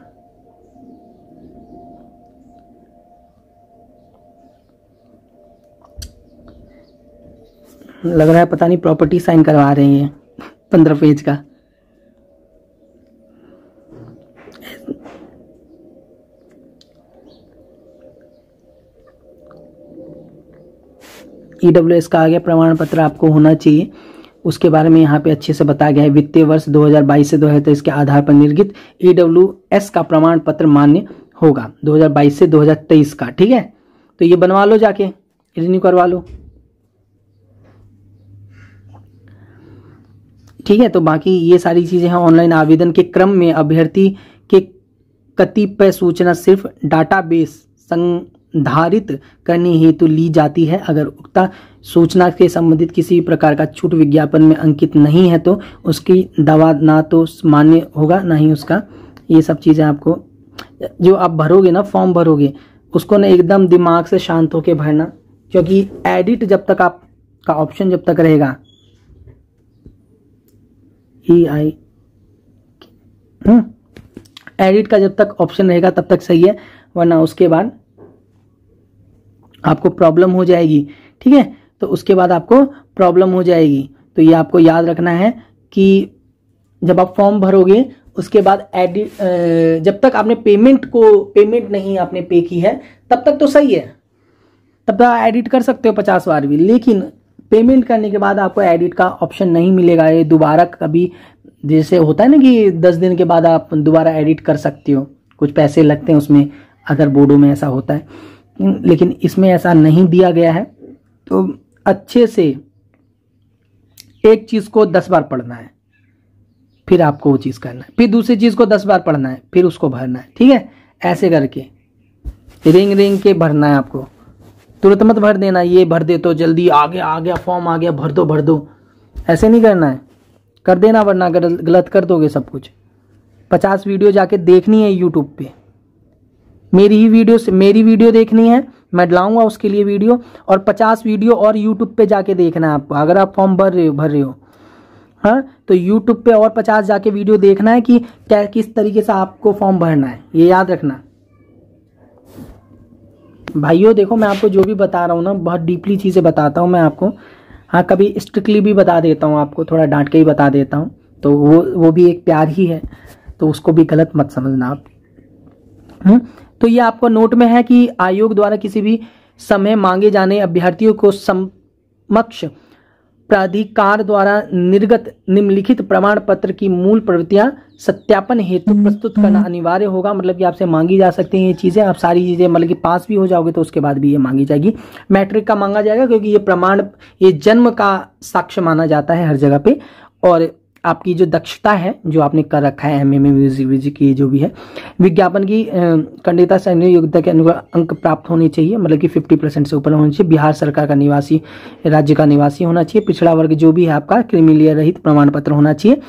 Speaker 1: लग रहा है पता नहीं प्रॉपर्टी साइन करवा रहे हैं 15 पेज का। ईडब्ल्यूएस का आ गया प्रमाण पत्र आपको होना चाहिए, उसके बारे में यहाँ पे अच्छे से बताया गया है। वित्तीय वर्ष 2022 से 2023 के आधार पर निर्गत ईडब्ल्यूएस का प्रमाण पत्र मान्य होगा 2022 से 2023 का। ठीक है, तो ये बनवा लो, जाके रिन्यू करवा लो। ठीक है, तो बाकी ये सारी चीजें हैं। ऑनलाइन आवेदन के क्रम में अभ्यर्थी के कतिपय सूचना सिर्फ डाटाबेस संधारित करने हेतु ली जाती है। अगर उक्त सूचना के संबंधित किसी प्रकार का छूट विज्ञापन में अंकित नहीं है तो उसकी दावा ना तो मान्य होगा ना ही उसका। ये सब चीजें आपको जो आप भरोगे ना, फॉर्म भरोगे, उसको ना एकदम दिमाग से शांत होकर भरना, क्योंकि एडिट जब तक आपका ऑप्शन जब तक रहेगा, एडिट का जब तक ऑप्शन रहेगा तब तक सही है, वरना उसके बाद आपको प्रॉब्लम हो जाएगी। ठीक है, तो उसके बाद आपको प्रॉब्लम हो जाएगी। तो ये आपको याद रखना है कि जब आप फॉर्म भरोगे उसके बाद एडिट, जब तक आपने पेमेंट नहीं आपने पे की है तब तक तो सही है, तब तक एडिट कर सकते हो 50 बार भी। लेकिन पेमेंट करने के बाद आपको एडिट का ऑप्शन नहीं मिलेगा। ये दोबारा कभी, जैसे होता है ना कि 10 दिन के बाद आप दोबारा एडिट कर सकते हो, कुछ पैसे लगते हैं उसमें, अगर बोर्डों में ऐसा होता है, लेकिन इसमें ऐसा नहीं दिया गया है। तो अच्छे से एक चीज को 10 बार पढ़ना है, फिर आपको वो चीज करना है, फिर दूसरी चीज को 10 बार पढ़ना है, फिर उसको भरना है। ठीक है, ऐसे करके रिंग के भरना है आपको, तुरंत मत भर देना। ये भर दे तो जल्दी आ गया फॉर्म आ गया, भर दो, ऐसे नहीं करना है, कर देना, वरना गलत कर दोगे सब कुछ। 50 वीडियो जाके देखनी है यूट्यूब पे, मेरी वीडियो देखनी है, मैं लाऊंगा उसके लिए वीडियो, और 50 वीडियो और यूट्यूब पे जाके देखना है आपको। अगर आप फॉर्म भर रहे हो हाँ, तो यूट्यूब पे और 50 जाके वीडियो देखना है कि क्या किस तरीके से आपको फॉर्म भरना है, ये याद रखना भाइयों। देखो मैं आपको जो भी बता रहा हूँ ना, बहुत डीपली चीजें बताता हूँ मैं आपको। हाँ, कभी स्ट्रिक्टली भी बता देता हूँ आपको, थोड़ा डांट के ही बता देता हूँ, तो वो भी एक प्यार ही है, तो उसको भी गलत मत समझना आप। तो ये आपको नोट में है कि आयोग द्वारा किसी भी समय मांगे जाने अभ्यर्थियों को समक्ष प्राधिकार द्वारा निर्गत निम्नलिखित प्रमाण पत्र की मूल प्रवृत्तियां सत्यापन हेतु प्रस्तुत करना अनिवार्य होगा। मतलब कि आपसे मांगी जा सकती हैं ये चीजें, आप सारी चीजें मतलब कि पास भी हो जाओगे तो उसके बाद भी ये मांगी जाएगी। मैट्रिक का मांगा जाएगा क्योंकि ये जन्म का साक्ष्य माना जाता है हर जगह पे, और आपकी जो दक्षता है जो आपने कर रखा है एमए में म्यूजिक की जो भी है, विज्ञापन की खंडिता सैन्य योग्यता के अनुसार अंक प्राप्त होने चाहिए, मतलब कि 50% से ऊपर होना चाहिए, बिहार सरकार का निवासी, राज्य का निवासी होना चाहिए, पिछड़ा वर्ग जो भी है आपका क्रीमी लेयर रहित प्रमाण पत्र होना चाहिए,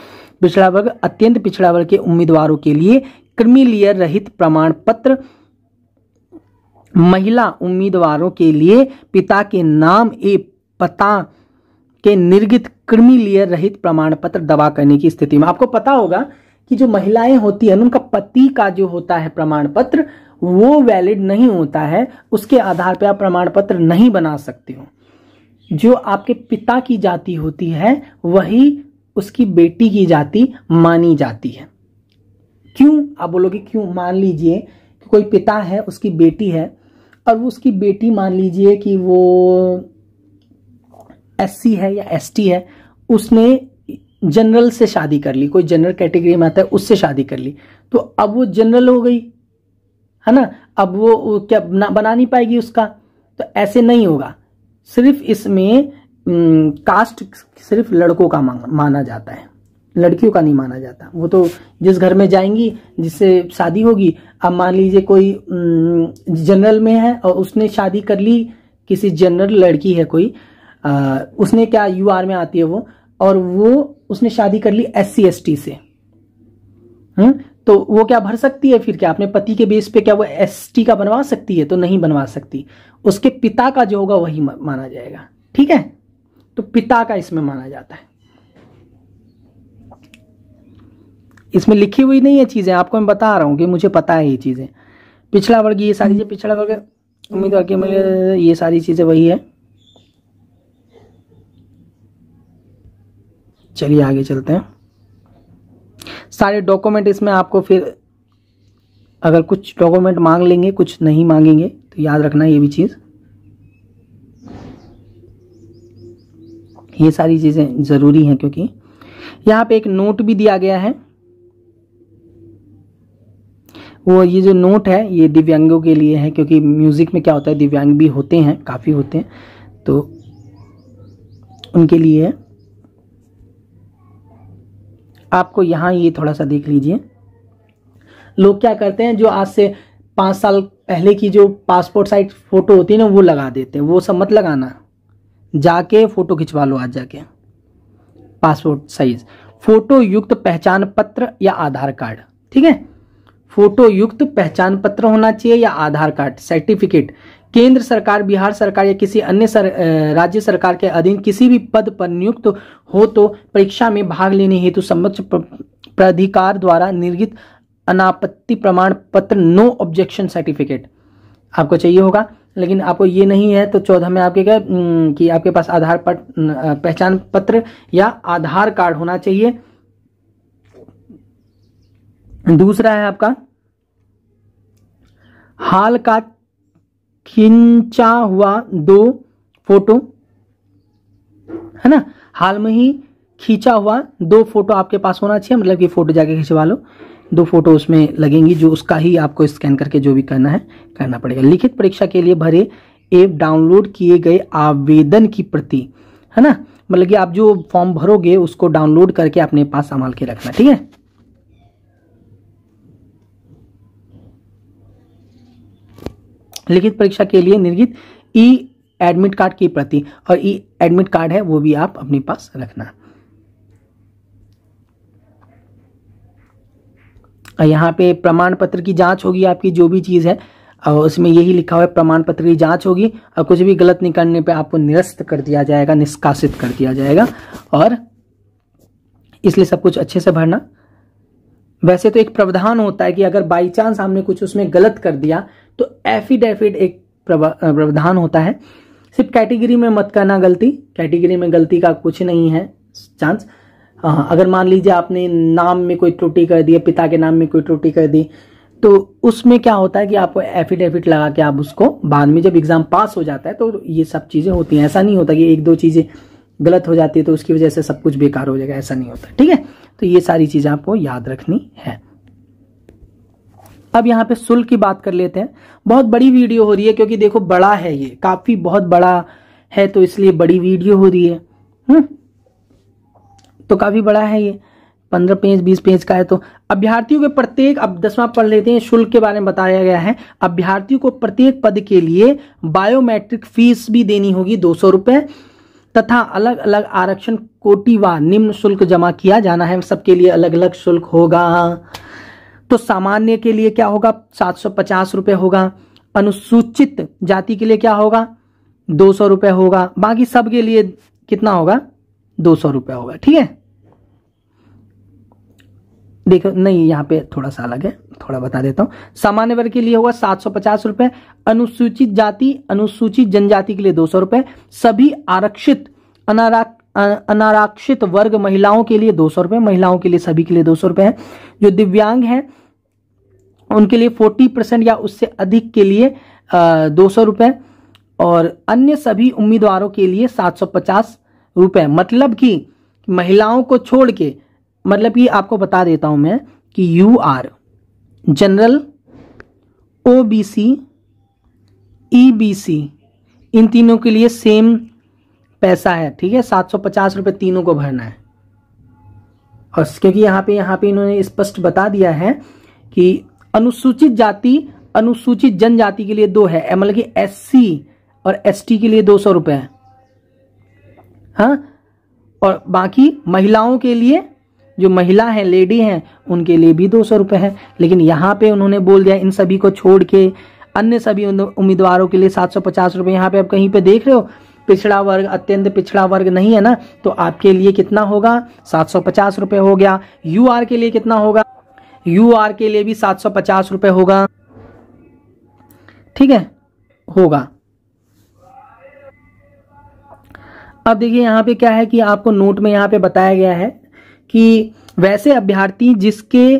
Speaker 1: पिछड़ा वर्ग अत्यंत पिछड़ा वर्ग के उम्मीदवारों के लिए क्रीमी लेयर रहित प्रमाण पत्र, महिला उम्मीदवारों के लिए पिता के नाम पता के निर्गत क्रीमी लेयर रहित प्रमाण पत्र दावा करने की स्थिति में। आपको पता होगा कि जो महिलाएं होती हैं उनका पति का जो होता है प्रमाण पत्र वो वैलिड नहीं होता है, उसके आधार पर आप प्रमाण पत्र नहीं बना सकते हो। जो आपके पिता की जाति होती है वही उसकी बेटी की जाति मानी जाती है। क्यों? आप बोलोगे क्यों? मान लीजिए कि कोई पिता है, उसकी बेटी है, और वो उसकी बेटी मान लीजिए कि वो एससी है या एसटी है, उसने जनरल से शादी कर ली, कोई जनरल कैटेगरी में आता है उससे शादी कर ली, तो अब वो जनरल हो गई है ना, अब वो क्या बना नहीं पाएगी उसका, तो ऐसे नहीं होगा। सिर्फ इसमें कास्ट सिर्फ लड़कों का माना जाता है, लड़कियों का नहीं माना जाता। वो तो जिस घर में जाएंगी जिससे शादी होगी, अब मान लीजिए कोई जनरल में है और उसने शादी कर ली किसी जनरल लड़की है कोई, उसने क्या यूआर में आती है वो, और वो उसने शादी कर ली एससी एसटी से, तो वो क्या भर सकती है? फिर क्या अपने पति के बेस पे क्या वो एसटी का बनवा सकती है? तो नहीं बनवा सकती। उसके पिता का जो होगा वही माना जाएगा। ठीक है, तो पिता का इसमें माना जाता है। इसमें लिखी हुई नहीं है चीजें, आपको मैं बता रहा हूं कि मुझे पता है ये चीजें। पिछड़ा वर्ग, ये सारी चीजें पिछड़ा वर्ग उम्मीदवार के मिले, ये सारी चीजें वही है। चलिए आगे चलते हैं। सारे डॉक्यूमेंट इसमें आपको फिर अगर कुछ डॉक्यूमेंट मांग लेंगे कुछ नहीं मांगेंगे, तो याद रखना ये भी चीज, ये सारी चीजें जरूरी हैं क्योंकि यहाँ पे एक नोट भी दिया गया है। वो ये जो नोट है ये दिव्यांगों के लिए है, क्योंकि म्यूजिक में क्या होता है दिव्यांग भी होते हैं, काफी होते हैं, तो उनके लिए है। आपको यहाँ ये थोड़ा सा देख लीजिए, लोग क्या करते हैं जो आज से 5 साल पहले की जो पासपोर्ट साइज फोटो होती है ना वो लगा देते हैं। वो सब मत लगाना, जाके फोटो खिंचवा लो आज जाके। पासपोर्ट साइज फोटो युक्त पहचान पत्र या आधार कार्ड, ठीक है, फोटो युक्त पहचान पत्र होना चाहिए या आधार कार्ड सर्टिफिकेट। केंद्र सरकार, बिहार सरकार या किसी अन्य राज्य सरकार के अधीन किसी भी पद पर नियुक्त हो तो परीक्षा में भाग लेने हेतु समक्ष प्राधिकार द्वारा निर्गत अनापत्ति प्रमाण पत्र, नो ऑब्जेक्शन सर्टिफिकेट आपको चाहिए होगा। लेकिन आपको ये नहीं है तो 14 में आपके क्या कि आपके पास आधार पहचान पत्र या आधार कार्ड होना चाहिए। दूसरा है आपका हाल का खींचा हुआ 2 फोटो, है ना, हाल में ही खींचा हुआ 2 फोटो आपके पास होना चाहिए, मतलब कि फोटो जाके खिंचवा लो, 2 फोटो उसमें लगेंगी, जो उसका ही आपको स्कैन करके जो भी करना है करना पड़ेगा। लिखित परीक्षा के लिए भरे एवं डाउनलोड किए गए आवेदन की प्रति, है ना, मतलब कि आप जो फॉर्म भरोगे उसको डाउनलोड करके अपने पास संभाल के रखना, ठीक है। लिखित परीक्षा के लिए निर्गत ई एडमिट कार्ड की प्रति, और ई एडमिट कार्ड है वो भी आप अपने पास रखना। यहाँ पे प्रमाण पत्र की जांच होगी आपकी, जो भी चीज है और उसमें यही लिखा हुआ है प्रमाण पत्र की जांच होगी, और कुछ भी गलत निकलने पे आपको निरस्त कर दिया जाएगा, निष्कासित कर दिया जाएगा, और इसलिए सब कुछ अच्छे से भरना। वैसे तो एक प्रावधान होता है कि अगर बाई चांस हमने कुछ उसमें गलत कर दिया तो एफिडेविट एक प्रावधान होता है। सिर्फ कैटेगरी में मत करना गलती, कैटेगरी में गलती का कुछ नहीं है चांस। अगर मान लीजिए आपने नाम में कोई त्रुटि कर दी, पिता के नाम में कोई त्रुटि कर दी, तो उसमें क्या होता है कि आपको एफिडेविट लगा के आप उसको बाद में जब एग्जाम पास हो जाता है तो ये सब चीजें होती हैं। ऐसा नहीं होता कि 1-2 चीजें गलत हो जाती है तो उसकी वजह से सब कुछ बेकार हो जाएगा, ऐसा नहीं होता। ठीक है, तो ये सारी चीजें आपको याद रखनी है। अब यहाँ पे शुल्क की बात कर लेते हैं। बहुत बड़ी वीडियो हो रही है क्योंकि देखो बड़ा है, ये काफी बहुत बड़ा है तो इसलिए बड़ी वीडियो हो रही है। तो काफी बड़ा है ये, 15 पेज 20 पेज का है। तो अभ्यर्थियों के प्रत्येक, अब 10वां पढ़ लेते हैं, शुल्क के बारे में बताया गया है। अभ्यर्थियों को प्रत्येक पद के लिए बायोमेट्रिक फीस भी देनी होगी 200 रुपए, तथा अलग अलग आरक्षण कोटिवार निम्न शुल्क जमा किया जाना है। सबके लिए अलग अलग शुल्क होगा। तो सामान्य के लिए क्या होगा, 750 रुपए होगा। अनुसूचित जाति के लिए क्या होगा, 200 रुपए होगा। बाकी सबके लिए कितना होगा, 200 रुपए होगा। ठीक है, देखो नहीं यहाँ पे थोड़ा सा अलग है, थोड़ा बता देता हूं। सामान्य वर्ग के लिए होगा 750 रुपए, अनुसूचित जाति अनुसूचित जनजाति के लिए 200 रुपए, सभी आरक्षित अनारक्षित वर्ग महिलाओं के लिए 200 रुपए, महिलाओं के लिए सभी के लिए 200 रुपए है। जो दिव्यांग हैं उनके लिए 40% या उससे अधिक के लिए 200 रुपए, और अन्य सभी उम्मीदवारों के लिए 750 रुपए। मतलब कि महिलाओं को छोड़ के, मतलब कि आपको बता देता हूं मैं कि UR जनरल, OBC, EBC इन तीनों के लिए सेम पैसा है। ठीक है, 750 रुपए तीनों को भरना है। और क्योंकि यहाँ पे इन्होंने स्पष्ट बता दिया है कि अनुसूचित जाति अनुसूचित जनजाति के लिए 2 है, मतलब कि SC और ST के लिए 200 रुपए है। हाँ, और बाकी महिलाओं के लिए, जो महिला है लेडी हैं, उनके लिए भी 200 रुपए है। लेकिन यहाँ पे उन्होंने बोल दिया इन सभी को छोड़ के अन्य सभी उम्मीदवारों के लिए 750 रुपए। यहाँ पे आप कहीं पे देख रहे हो पिछड़ा वर्ग, अत्यंत पिछड़ा वर्ग नहीं है ना, तो आपके लिए कितना होगा, 750 रुपए हो गया। UR के लिए कितना होगा, UR के लिए भी 750 रुपए होगा। ठीक है, होगा। अब देखिए यहाँ पे क्या है कि आपको नोट में यहाँ पे बताया गया है कि वैसे अभ्यर्थी जिसके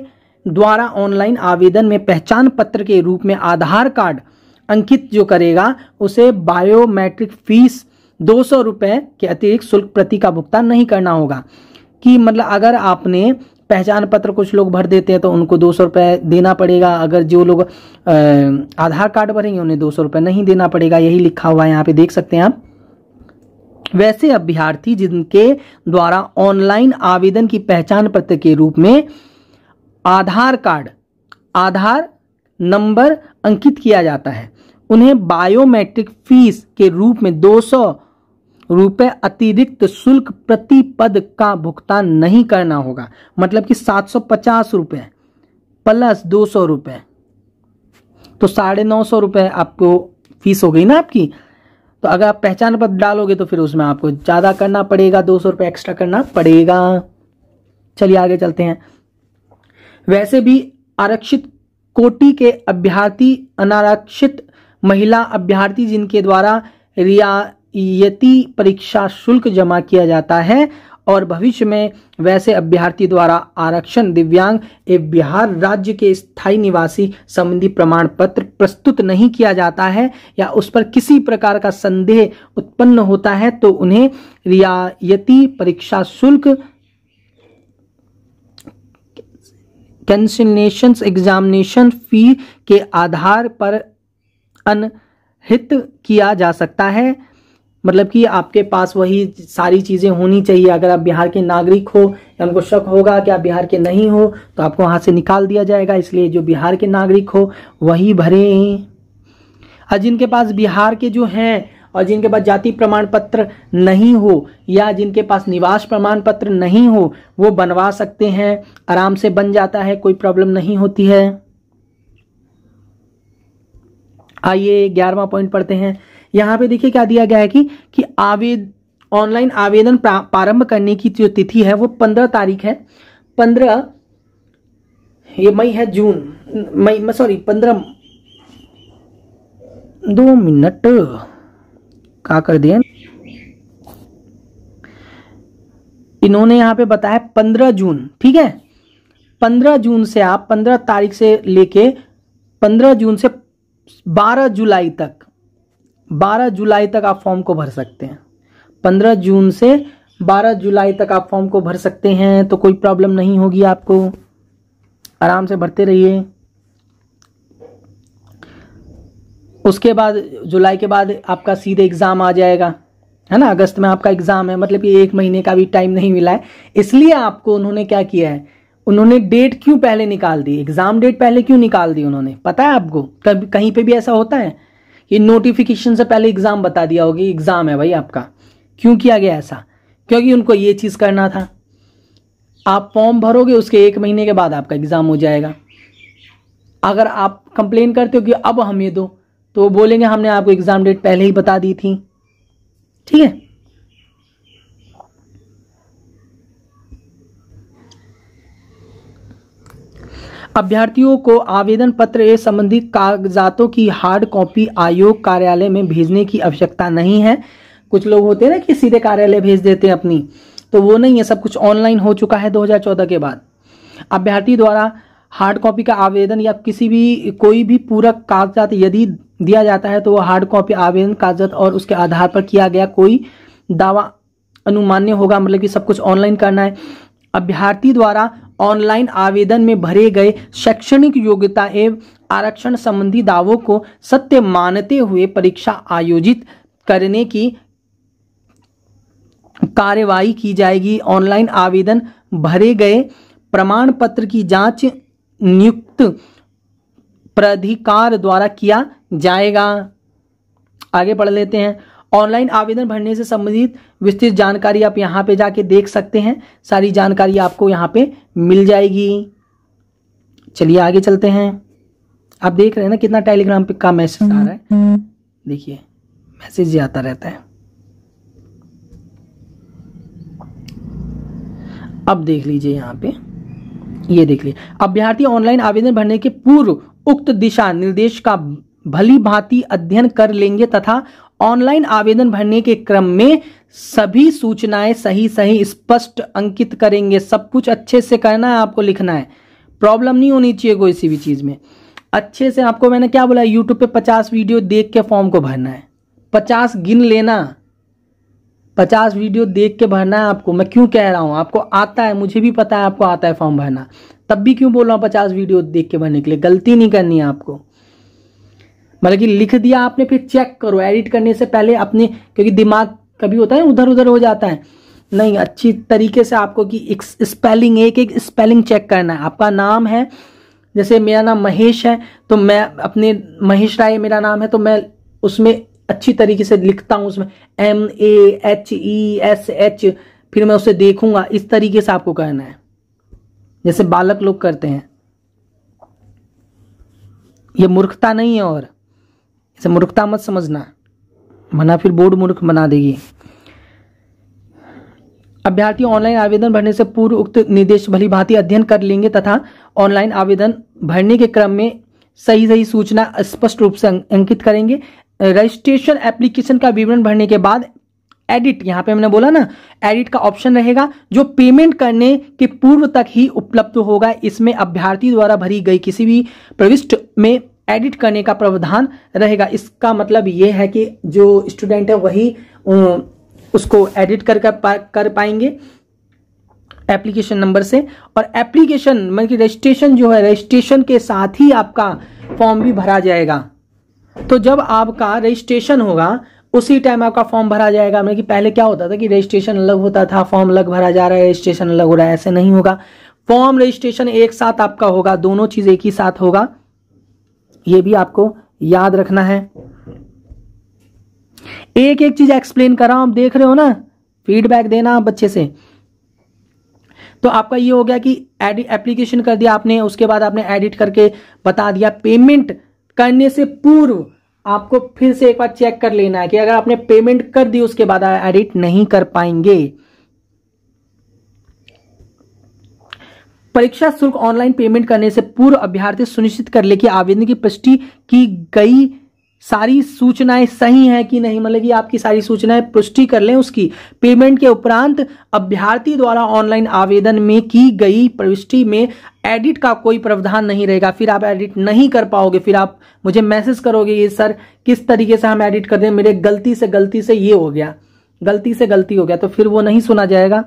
Speaker 1: द्वारा ऑनलाइन आवेदन में पहचान पत्र के रूप में आधार कार्ड अंकित जो करेगा, उसे बायोमेट्रिक फीस 200 रुपए के अतिरिक्त शुल्क प्रति का भुगतान नहीं करना होगा। कि मतलब अगर आपने पहचान पत्र, कुछ लोग भर देते हैं तो उनको 200 रुपए देना पड़ेगा, अगर जो लोग आधार कार्ड भरेंगे उन्हें 200 रुपए नहीं देना पड़ेगा। यही लिखा हुआ है, यहाँ पे देख सकते हैं आप। वैसे अभ्यर्थी जिनके द्वारा ऑनलाइन आवेदन की पहचान पत्र के रूप में आधार कार्ड, आधार नंबर अंकित किया जाता है, उन्हें बायोमेट्रिक फीस के रूप में 200 रुपए अतिरिक्त शुल्क प्रति पद का भुगतान नहीं करना होगा। मतलब कि 750 रुपए प्लस 200 रुपए, तो 950 रुपए आपको फीस हो गई ना आपकी। तो अगर आप पहचान पत्र डालोगे तो फिर उसमें आपको ज्यादा करना पड़ेगा, 200 रुपए एक्स्ट्रा करना पड़ेगा। चलिए आगे चलते हैं। वैसे भी आरक्षित कोटि के अभ्यर्थी, अनारक्षित महिला अभ्यर्थी जिनके द्वारा रियायती परीक्षा शुल्क जमा किया जाता है और भविष्य में वैसे अभ्यर्थी द्वारा आरक्षण दिव्यांग एवं बिहार राज्य के स्थायी निवासी संबंधी प्रमाण पत्र प्रस्तुत नहीं किया जाता है या उस पर किसी प्रकार का संदेह उत्पन्न होता है, तो उन्हें रियायती परीक्षा शुल्क कैंसिलेशन एग्जामिनेशन फी के आधार पर अनहित किया जा सकता है। मतलब कि आपके पास वही सारी चीजें होनी चाहिए। अगर आप बिहार के नागरिक हो या उनको शक होगा कि आप बिहार के नहीं हो तो आपको वहां से निकाल दिया जाएगा। इसलिए जो बिहार के नागरिक हो वही भरें। और जिनके पास बिहार के जो हैं और जिनके पास जाति प्रमाण पत्र नहीं हो या जिनके पास निवास प्रमाण पत्र नहीं हो, वो बनवा सकते हैं, आराम से बन जाता है, कोई प्रॉब्लम नहीं होती है। आइए 11वां पॉइंट पढ़ते हैं। यहाँ पे देखिए क्या दिया गया है कि ऑनलाइन आवेदन प्रारंभ करने की जो तिथि है वो 15 तारीख है। 15 ये मई है, जून मई सॉरी 15 2 मिनट क्या कर दिए इन्होंने यहाँ पे बताया 15 जून। ठीक है, 15 जून से आप 15 तारीख से लेके 15 जून से 12 जुलाई तक 12 जुलाई तक आप फॉर्म को भर सकते हैं। 15 जून से 12 जुलाई तक आप फॉर्म को भर सकते हैं, तो कोई प्रॉब्लम नहीं होगी आपको, आराम से भरते रहिए। उसके बाद जुलाई के बाद आपका सीधे एग्ज़ाम आ जाएगा, है ना। अगस्त में आपका एग्ज़ाम है, मतलब ये 1 महीने का भी टाइम नहीं मिला है, इसलिए आपको उन्होंने क्या किया है, उन्होंने डेट क्यों पहले निकाल दी, एग्ज़ाम डेट पहले क्यों निकाल दी उन्होंने, पता है आपको। कभी कहीं पे भी ऐसा होता है कि नोटिफिकेशन से पहले एग्ज़ाम बता दिया होगी, एग्ज़ाम है भाई आपका। क्यों किया गया ऐसा? क्योंकि उनको ये चीज़ करना था। आप फॉर्म भरोगे, उसके 1 महीने के बाद आपका एग्ज़ाम हो जाएगा। अगर आप कंप्लेन करते हो कि अब हमें दो, तो वो बोलेंगे हमने आपको एग्ज़ाम डेट पहले ही बता दी थी। ठीक है, अभ्यर्थियों को आवेदन पत्र एवं संबंधित कागजातों की हार्ड कॉपी आयोग कार्यालय में भेजने की आवश्यकता नहीं है। कुछ लोग होते हैं ना कि सीधे कार्यालय भेज देते हैं अपनी, तो वो नहीं है, सब कुछ ऑनलाइन हो चुका है 2014 के बाद। अभ्यर्थी द्वारा हार्ड कॉपी का आवेदन या किसी भी कोई भी पूरक कागजात यदि दिया जाता है, तो वो हार्ड कॉपी आवेदन कागजात और उसके आधार पर किया गया कोई दावा अनुमान्य होगा, मतलब कि सब कुछ ऑनलाइन करना है। अभ्यर्थी द्वारा ऑनलाइन आवेदन में भरे गए शैक्षणिक योग्यता एवं आरक्षण संबंधी दावों को सत्य मानते हुए परीक्षा आयोजित करने की कार्यवाही की जाएगी। ऑनलाइन आवेदन भरे गए प्रमाण पत्र की जांच नियुक्त प्राधिकार द्वारा किया जाएगा। आगे पढ़ लेते हैं। ऑनलाइन आवेदन भरने से संबंधित विस्तृत जानकारी आप यहाँ पे जाके देख सकते हैं, सारी जानकारी आपको यहाँ पे मिल जाएगी। चलिए आगे चलते हैं। आप देख रहे हैं ना कितना टेलीग्राम पे का मैसेज आ रहा है, देखिए मैसेज आता रहता है। अब देख लीजिए यहाँ पे, ये देख लीजिए, अभ्यर्थी ऑनलाइन आवेदन भरने के पूर्व उक्त दिशा निर्देश का भली भांति अध्ययन कर लेंगे तथा ऑनलाइन आवेदन भरने के क्रम में सभी सूचनाएं सही सही स्पष्ट अंकित करेंगे। सब कुछ अच्छे से करना है, आपको लिखना है, प्रॉब्लम नहीं होनी चाहिए कोई सी भी चीज में। अच्छे से आपको मैंने क्या बोला, यूट्यूब पे 50 वीडियो देख के फॉर्म को भरना है, 50 गिन लेना, 50 वीडियो देख के भरना है आपको। मैं क्यों कह रहा हूं, आपको आता है, मुझे भी पता है आपको आता है फॉर्म भरना, तब भी क्यों बोल रहा हूं 50 वीडियो देख के भरने के लिए। गलती नहीं करनी है आपको, मतलब कि लिख दिया आपने, फिर चेक करो एडिट करने से पहले अपने, क्योंकि दिमाग कभी होता है उधर उधर हो जाता है। नहीं, अच्छी तरीके से आपको कि स्पेलिंग, एक एक स्पेलिंग चेक करना है। आपका नाम है, जैसे मेरा नाम महेश है, तो मैं अपने महेश राय मेरा नाम है, तो मैं उसमें अच्छी तरीके से लिखता हूं, उसमें MAHESH, फिर मैं उसे देखूंगा। इस तरीके से आपको करना है, जैसे बालक लोग करते हैं। ये मूर्खता नहीं है, और इसे मूर्खता मत समझना, वरना फिर बोर्ड मूर्ख बना देगी। अभ्यर्थी ऑनलाइन आवेदन भरने से पूर्व उक्त निर्देश भली भांति अध्ययन कर लेंगे तथा ऑनलाइन आवेदन भरने के क्रम में सही सही सूचना स्पष्ट रूप से अंकित करेंगे। रजिस्ट्रेशन एप्लीकेशन का विवरण भरने के बाद एडिट, यहां पे मैंने बोला ना एडिट का ऑप्शन रहेगा, जो पेमेंट करने के पूर्व तक ही उपलब्ध होगा। इसमें अभ्यर्थी द्वारा भरी गई किसी भी प्रविष्टि में एडिट करने का प्रावधान रहेगा। इसका मतलब यह है कि जो स्टूडेंट है वही उसको एडिट कर पाएंगे एप्लीकेशन नंबर से। और एप्लीकेशन मतलब कि रजिस्ट्रेशन जो है, रजिस्ट्रेशन के साथ ही आपका फॉर्म भी भरा जाएगा। तो जब आपका रजिस्ट्रेशन होगा उसी टाइम आपका फॉर्म भरा जाएगा। मतलब कि पहले क्या होता था कि रजिस्ट्रेशन अलग होता था, फॉर्म अलग भरा जा रहा है, रजिस्ट्रेशन अलग हो रहा है, ऐसे नहीं होगा। फॉर्म रजिस्ट्रेशन एक साथ आपका होगा, दोनों चीज एक ही साथ होगा, ये भी आपको याद रखना है। एक एक चीज एक्सप्लेन कर रहा हूं, आप देख रहे हो ना, फीडबैक देना आप बच्चे से। तो आपका ये हो गया कि एप्लीकेशन कर दिया आपने, उसके बाद आपने एडिट करके बता दिया। पेमेंट करने से पूर्व आपको फिर से एक बार चेक कर लेना है कि अगर आपने पेमेंट कर दी उसके बाद एडिट नहीं कर पाएंगे। परीक्षा शुल्क ऑनलाइन पेमेंट करने से पूर्व अभ्यर्थी सुनिश्चित कर ले कि आवेदन की पुष्टि की गई सारी सूचनाएं सही हैं कि नहीं, मतलब कि आपकी सारी सूचनाएं पुष्टि कर लें उसकी। पेमेंट के उपरांत अभ्यर्थी द्वारा ऑनलाइन आवेदन में की गई प्रविष्टि में एडिट का कोई प्रावधान नहीं रहेगा। फिर आप एडिट नहीं कर पाओगे, फिर आप मुझे मैसेज करोगे ये सर किस तरीके से हम एडिट कर दें, मेरे गलती से ये हो गया। गलती से गलती हो गया तो फिर वो नहीं सुना जाएगा।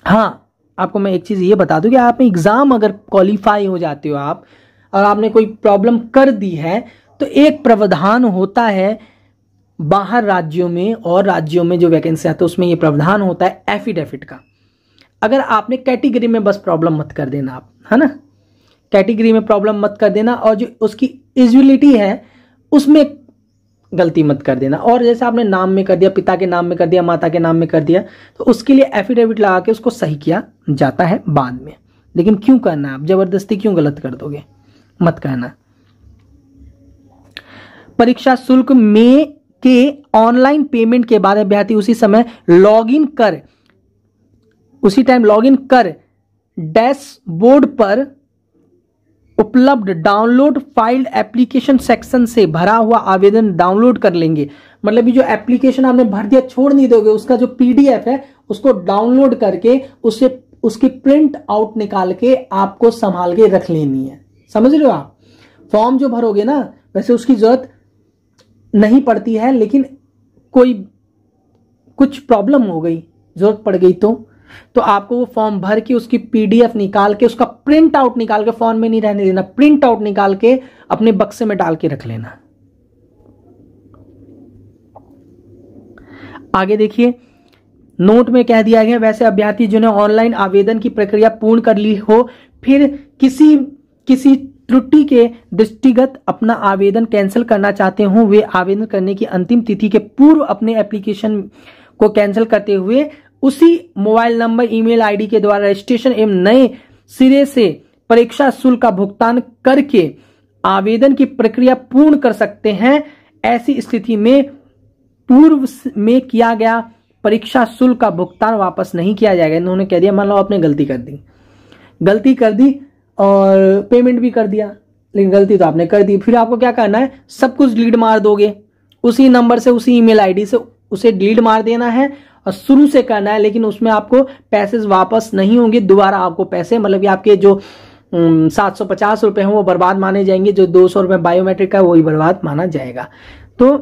Speaker 1: हाँ, आपको मैं एक चीज ये बता दूं कि आप एग्जाम अगर क्वालिफाई हो जाते हो आप और आपने कोई प्रॉब्लम कर दी है तो एक प्रावधान होता है बाहर राज्यों में और राज्यों में जो वैकेंसी आती है उसमें ये प्रावधान होता है एफिडेविट का। अगर आपने कैटेगरी में बस प्रॉब्लम मत कर देना आप, है ना, कैटेगरी में प्रॉब्लम मत कर देना और जो उसकी एलिजिबिलिटी है उसमें गलती मत कर देना। और जैसे आपने नाम में कर दिया, पिता के नाम में कर दिया, माता के नाम में कर दिया, तो उसके लिए एफिडेविट लगा के उसको सही किया जाता है बाद में। लेकिन क्यों करना, आप जबरदस्ती क्यों गलत कर दोगे, मत करना। परीक्षा शुल्क में के ऑनलाइन पेमेंट के बाद अभ्यर्थी उसी टाइम लॉगिन कर डैशबोर्ड पर उपलब्ध डाउनलोड फाइल्ड एप्लीकेशन सेक्शन से भरा हुआ आवेदन डाउनलोड कर लेंगे। मतलब जो एप्लीकेशन आपने भर दिया छोड़ नहीं दोगे, उसका जो पीडीएफ है उसको डाउनलोड करके उसकी प्रिंट आउट निकाल के आपको संभाल के रख लेनी है। समझ रहे हो आप? फॉर्म जो भरोगे ना वैसे उसकी जरूरत नहीं पड़ती है, लेकिन कुछ प्रॉब्लम हो गई, जरूरत पड़ गई तो आपको वो फॉर्म भर के उसकी पीडीएफ निकाल के उसका प्रिंट आउट निकाल के, फॉर्म में नहीं रहने देना, प्रिंट आउट निकाल के अपने बक्से में डाल के रख लेना। आगे देखिए, नोट में कह दिया गया वैसे अभ्यर्थी जिन्हें ऑनलाइन आवेदन की प्रक्रिया पूर्ण कर ली हो फिर किसी त्रुटि के दृष्टिगत अपना आवेदन कैंसिल करना चाहते हो, वे आवेदन करने की अंतिम तिथि के पूर्व अपने एप्लीकेशन को कैंसिल करते हुए उसी मोबाइल नंबर, ईमेल आईडी के द्वारा रजिस्ट्रेशन एवं नए सिरे से परीक्षा शुल्क का भुगतान करके आवेदन की प्रक्रिया पूर्ण कर सकते हैं। ऐसी स्थिति में पूर्व में किया गया परीक्षा शुल्क का भुगतान वापस नहीं किया जाएगा। इन्होंने कह दिया, मान लो आपने गलती कर दी और पेमेंट भी कर दिया, लेकिन गलती तो आपने कर दी, फिर आपको क्या करना है, सब कुछ डिलीट मार दोगे, उसी नंबर से उसी ईमेल आईडी से उसे डिलीट मार देना है और शुरू से करना है। लेकिन उसमें आपको पैसे वापस नहीं होंगे, दोबारा आपको पैसे, मतलब कि आपके जो 750 रुपए हैं वो बर्बाद माने जाएंगे, जो 200 रुपए बायोमेट्रिक का वही बर्बाद माना जाएगा। तो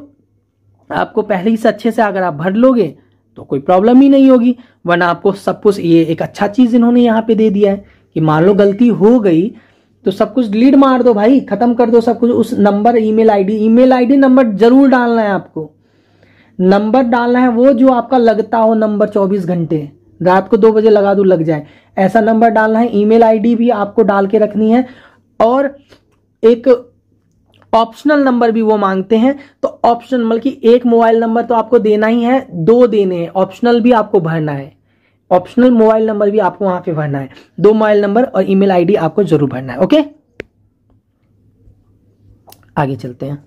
Speaker 1: आपको पहले ही से अच्छे से अगर आप भर लोगे तो कोई प्रॉब्लम ही नहीं होगी, वरना आपको सब कुछ, ये एक अच्छा चीज इन्होंने यहाँ पे दे दिया है कि मान लो गलती हो गई तो सब कुछ डिलीट मार दो भाई, खत्म कर दो सब कुछ। उस नंबर, ईमेल आईडी नंबर जरूर डालना है, आपको नंबर डालना है वो जो आपका लगता हो नंबर, 24 घंटे, रात को 2 बजे लगा दो लग जाए, ऐसा नंबर डालना है। ईमेल आईडी भी आपको डाल के रखनी है और एक ऑप्शनल नंबर भी वो मांगते हैं, तो ऑप्शनल मतलब कि एक मोबाइल नंबर तो आपको देना ही है, 2 देने हैं, ऑप्शनल भी आपको भरना है, ऑप्शनल मोबाइल नंबर भी आपको वहां पे भरना है, 2 मोबाइल नंबर और ईमेल आईडी आपको जरूर भरना है। ओके, आगे चलते हैं।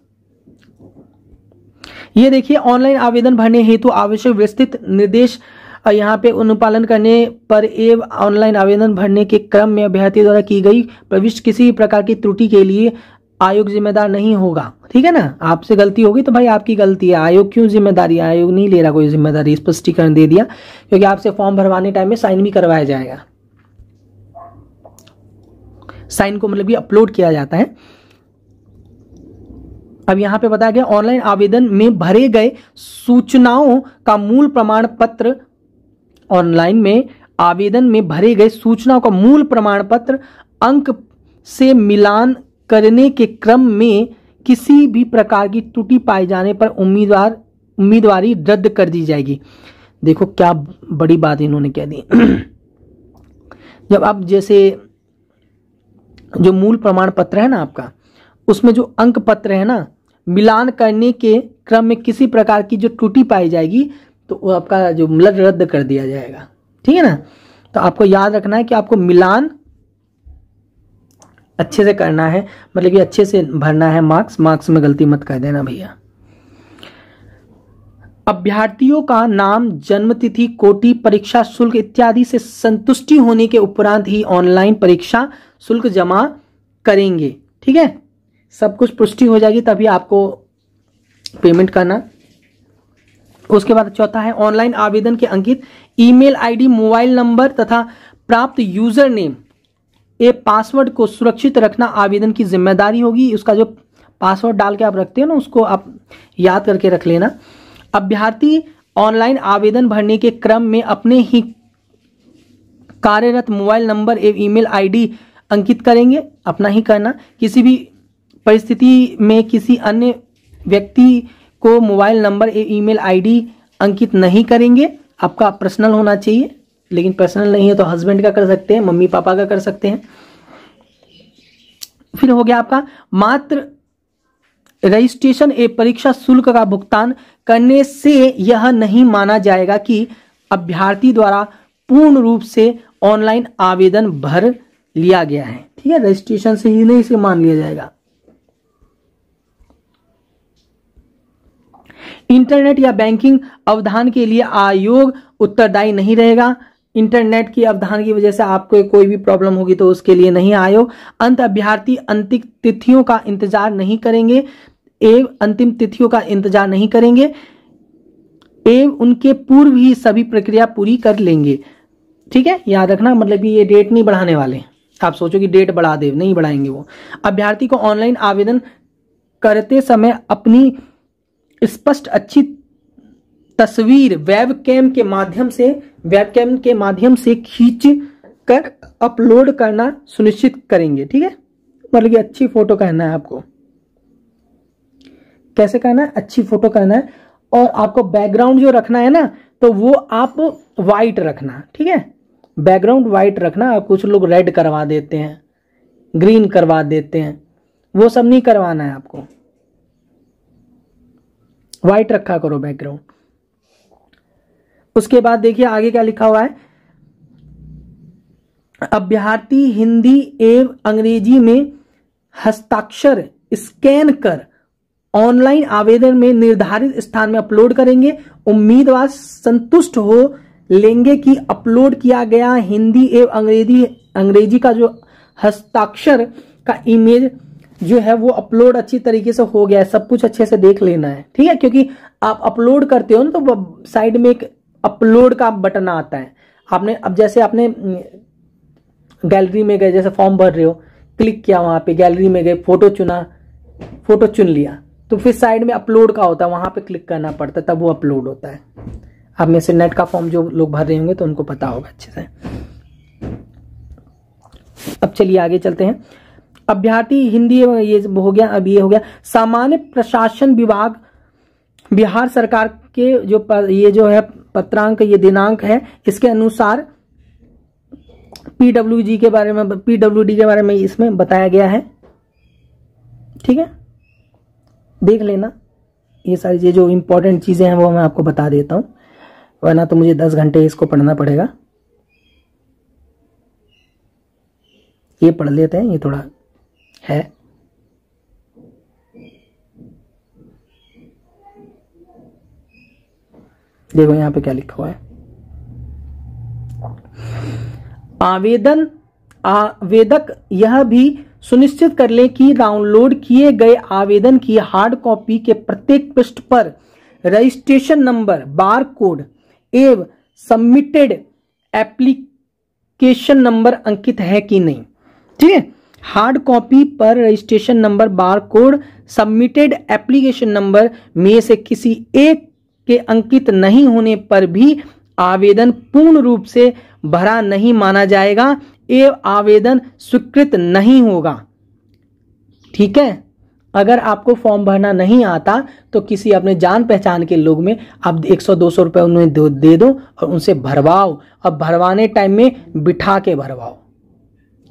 Speaker 1: ये देखिए, ऑनलाइन आवेदन भरने हेतु आवश्यक विस्तृत निर्देश यहाँ पे अनुपालन करने पर एवं ऑनलाइन आवेदन भरने के क्रम में अभ्यर्थी द्वारा की गई प्रविष्ट किसी प्रकार की त्रुटि के लिए आयोग जिम्मेदार नहीं होगा। ठीक है ना, आपसे गलती होगी तो भाई आपकी गलती है, आयोग क्यों जिम्मेदारी, आयोग नहीं ले रहा कोई जिम्मेदारी, स्पष्टीकरण दे दिया, क्योंकि आपसे फॉर्म भरवाने टाइम में साइन भी करवाया जाएगा, साइन को मतलब भी अपलोड किया जाता है। अब यहां पे बताया गया ऑनलाइन आवेदन में भरे गए सूचनाओं का मूल प्रमाण पत्र, ऑनलाइन में आवेदन में भरे गए सूचनाओं का मूल प्रमाण पत्र अंक से मिलान करने के क्रम में किसी भी प्रकार की त्रुटि पाए जाने पर उम्मीदवारी रद्द कर दी जाएगी। देखो क्या बड़ी बात इन्होंने कह दी। जब आप जैसे जो मूल प्रमाण पत्र है ना आपका, उसमें जो अंक पत्र है ना, मिलान करने के क्रम में किसी प्रकार की जो त्रुटि पाई जाएगी तो वो आपका जो रद्द कर दिया जाएगा। ठीक है ना, तो आपको याद रखना है कि आपको मिलान अच्छे से करना है, मतलब कि अच्छे से भरना है, मार्क्स में गलती मत कर देना भैया। अभ्यर्थियों का नाम, जन्मतिथि, कोटि, परीक्षा शुल्क इत्यादि से संतुष्टि होने के उपरांत ही ऑनलाइन परीक्षा शुल्क जमा करेंगे। ठीक है, सब कुछ पुष्टि हो जाएगी तभी आपको पेमेंट करना। उसके बाद चौथा है ऑनलाइन आवेदन के अंकित ईमेल आईडी, मोबाइल नंबर तथा प्राप्त यूजर नेम ए पासवर्ड को सुरक्षित रखना आवेदन की जिम्मेदारी होगी। उसका जो पासवर्ड डाल के आप रखते हैं ना, उसको आप याद करके रख लेना। अभ्यर्थी ऑनलाइन आवेदन भरने के क्रम में अपने ही कार्यरत मोबाइल नंबर एवं ईमेल आईडी अंकित करेंगे, अपना ही करना। किसी भी परिस्थिति में किसी अन्य व्यक्ति को मोबाइल नंबर एवं ईमेल आईडी अंकित नहीं करेंगे, आपका पर्सनल होना चाहिए, लेकिन पर्सनल नहीं है तो हस्बैंड का कर सकते हैं, मम्मी पापा का कर सकते हैं। फिर हो गया आपका मात्र रजिस्ट्रेशन एवं परीक्षा शुल्क का भुगतान करने से यह नहीं माना जाएगा कि अभ्यर्थी द्वारा पूर्ण रूप से ऑनलाइन आवेदन भर लिया गया है। ठीक है, रजिस्ट्रेशन से ही नहीं इसे मान लिया जाएगा। इंटरनेट या बैंकिंग अवधान के लिए आयोग उत्तरदायी नहीं रहेगा। इंटरनेट की अवधान की वजह से आपको कोई भी प्रॉब्लम होगी तो उसके लिए नहीं आयोग। अभ्यर्थी अंतिम तिथियों का इंतजार नहीं करेंगे एवं उनके पूर्व ही सभी प्रक्रिया पूरी कर लेंगे। ठीक है, याद रखना, मतलब कि ये डेट नहीं बढ़ाने वाले। आप सोचो कि डेट बढ़ा दे, नहीं बढ़ाएंगे वो। अभ्यर्थी को ऑनलाइन आवेदन करते समय अपनी स्पष्ट अच्छी तस्वीर वेबकैम के माध्यम से खींच कर अपलोड करना सुनिश्चित करेंगे। ठीक है, मतलब कि अच्छी फोटो करना है आपको। कैसे करना है? अच्छी फोटो करना है, और आपको बैकग्राउंड जो रखना है ना, तो वो आप वाइट रखना। ठीक है, बैकग्राउंड वाइट रखना। कुछ लोग रेड करवा देते हैं, ग्रीन करवा देते हैं, वो सब नहीं करवाना है आपको, वाइट रखा करो बैकग्राउंड। उसके बाद देखिए आगे क्या लिखा हुआ है। अभ्यर्थी हिंदी एवं अंग्रेजी में हस्ताक्षर स्कैन कर ऑनलाइन आवेदन में निर्धारित स्थान में अपलोड करेंगे। उम्मीदवार संतुष्ट हो लेंगे कि अपलोड किया गया हिंदी एवं अंग्रेजी का जो हस्ताक्षर का इमेज जो है वो अपलोड अच्छी तरीके से हो गया है। सब कुछ अच्छे से देख लेना है। ठीक है, क्योंकि आप अपलोड करते हो ना, तो साइड में एक अपलोड का बटन आता है। आपने अब जैसे आपने गैलरी में गए, जैसे फॉर्म भर रहे हो, क्लिक किया, वहां पे गैलरी में गए, फोटो चुना, फोटो चुन लिया, तो फिर साइड में अपलोड का होता है, वहां पे क्लिक करना पड़ता है, तब वो अपलोड होता है। आप में से नेट का फॉर्म जो लोग भर रहे होंगे तो उनको पता होगा अच्छे से। अब चलिए आगे चलते हैं। अभ्यर्थी हिंदी ये हो गया। अब ये हो गया सामान्य प्रशासन विभाग बिहार सरकार के ये जो है पत्रांक, ये दिनांक है, इसके अनुसार पीडब्ल्यूडी के बारे में इसमें बताया गया है। ठीक है, देख लेना। ये सारी ये जो इंपॉर्टेंट चीजें हैं वो मैं आपको बता देता हूं, वरना तो मुझे 10 घंटे इसको पढ़ना पड़ेगा। ये पढ़ लेते हैं, ये थोड़ा है। देखो यहां पे क्या लिखा हुआ है। आवेदक यह भी सुनिश्चित कर ले कि डाउनलोड किए गए आवेदन की हार्ड कॉपी के प्रत्येक पृष्ठ पर रजिस्ट्रेशन नंबर, बार कोड एवं सबमिटेड एप्लीकेशन नंबर अंकित है कि नहीं। ठीक है, हार्ड कॉपी पर registration number, bar code, submitted application number में से किसी एक के अंकित नहीं होने पर भी आवेदन पूर्ण रूप से भरा नहीं माना जाएगा एवं आवेदन स्वीकृत नहीं होगा। ठीक है, अगर आपको फॉर्म भरना नहीं आता तो किसी अपने जान पहचान के लोग में आप 100-200 रुपए उन्हें दे दो और उनसे भरवाओ। अब भरवाने टाइम में बिठा के भरवाओ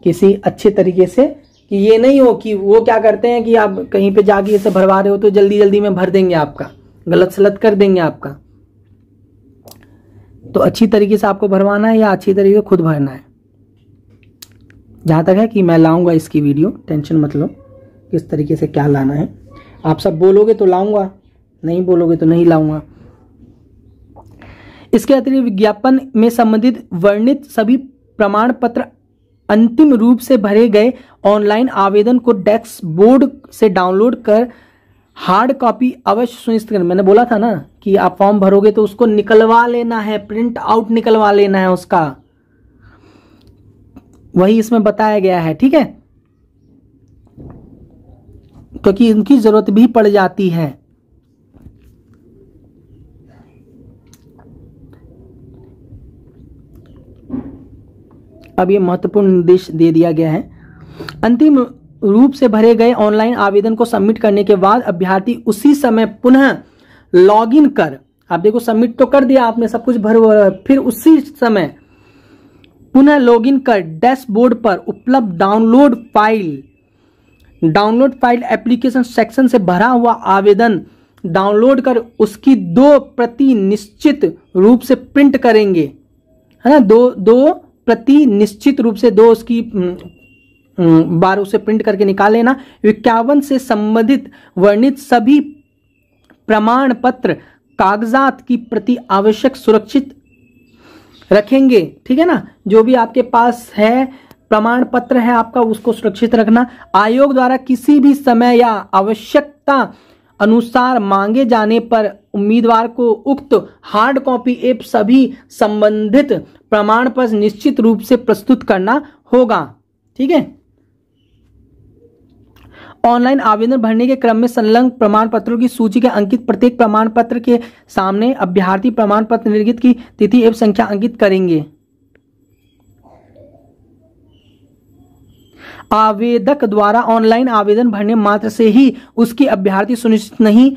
Speaker 1: किसी अच्छे तरीके से, कि ये नहीं हो कि वो क्या करते हैं कि आप कहीं पे जाके इसे भरवा रहे हो तो जल्दी जल्दी में भर देंगे, आपका गलत सलत कर देंगे आपका। तो अच्छी तरीके से आपको भरवाना है या अच्छी तरीके से खुद भरना है। जहां तक है कि मैं लाऊंगा इसकी वीडियो, टेंशन मत लो किस तरीके से क्या लाना है। आप सब बोलोगे तो लाऊंगा, नहीं बोलोगे तो नहीं लाऊंगा। इसके अतिरिक्त विज्ञापन में संबंधित वर्णित सभी प्रमाण पत्र अंतिम रूप से भरे गए ऑनलाइन आवेदन को डेस्क बोर्ड से डाउनलोड कर हार्ड कॉपी अवश्य सुनिश्चित करना। मैंने बोला था ना कि आप फॉर्म भरोगे तो उसको निकलवा लेना है, प्रिंट आउट निकलवा लेना है उसका, वही इसमें बताया गया है। ठीक है, क्योंकि इनकी जरूरत भी पड़ जाती है। अब ये महत्वपूर्ण निर्देश दे दिया गया है। अंतिम रूप से भरे गए ऑनलाइन आवेदन को सबमिट करने के बाद अभ्यर्थी उसी समय पुनः लॉगिन कर, आप देखो सबमिट तो कर दिया आपने, सब कुछ भर, फिर उसी समय पुनः लॉगिन कर डैशबोर्ड पर उपलब्ध डाउनलोड फाइल एप्लीकेशन सेक्शन से भरा हुआ आवेदन डाउनलोड कर उसकी 2 प्रति निश्चित रूप से प्रिंट करेंगे, है ना। दो प्रति निश्चित रूप से 2 उसकी बार उसे प्रिंट करके निकाल लेना। 51 से संबंधित वर्णित सभी प्रमाण पत्र कागजात की प्रति आवश्यक सुरक्षित रखेंगे, ठीक है ना। जो भी आपके पास है प्रमाण पत्र है आपका, उसको सुरक्षित रखना। आयोग द्वारा किसी भी समय या आवश्यकता अनुसार मांगे जाने पर उम्मीदवार को उक्त हार्ड कॉपी एवं सभी संबंधित प्रमाण पत्र निश्चित रूप से प्रस्तुत करना होगा, ठीक है। ऑनलाइन आवेदन भरने के क्रम में संलग्न प्रमाण पत्रों की सूची के अंकित प्रत्येक प्रमाण पत्र के सामने अभ्यर्थी प्रमाण पत्र निर्गत की तिथि एवं संख्या अंकित करेंगे। आवेदक द्वारा ऑनलाइन आवेदन भरने मात्र से ही उसकी अभ्यर्थी सुनिश्चित नहीं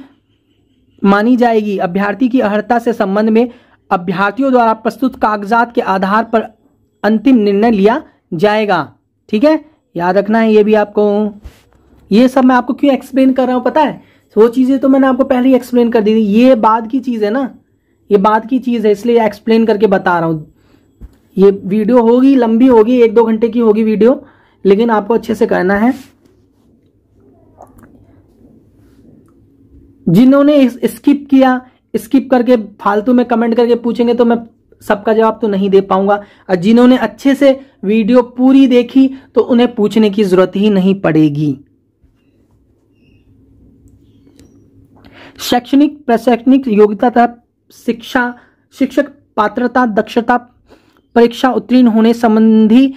Speaker 1: मानी जाएगी। अभ्यर्थी की अर्हता से संबंध में अभ्यर्थियों द्वारा प्रस्तुत कागजात के आधार पर अंतिम निर्णय लिया जाएगा, ठीक है। याद रखना है ये भी आपको। ये सब मैं आपको क्यों एक्सप्लेन कर रहा हूं पता है, वो चीजें तो मैंने आपको पहले ही एक्सप्लेन कर दी थी, ये बाद की चीज है ना, ये बाद की चीज है, इसलिए एक्सप्लेन करके बता रहा हूं। ये वीडियो होगी, लंबी होगी, 1-2 घंटे की होगी वीडियो, लेकिन आपको अच्छे से करना है। जिन्होंने स्किप किया, स्किप करके फालतू में कमेंट करके पूछेंगे तो मैं सबका जवाब तो नहीं दे पाऊंगा, और जिन्होंने अच्छे से वीडियो पूरी देखी तो उन्हें पूछने की जरूरत ही नहीं पड़ेगी। शैक्षणिक प्रशैक्षणिक योग्यता तथा शिक्षक पात्रता दक्षता परीक्षा उत्तीर्ण होने संबंधी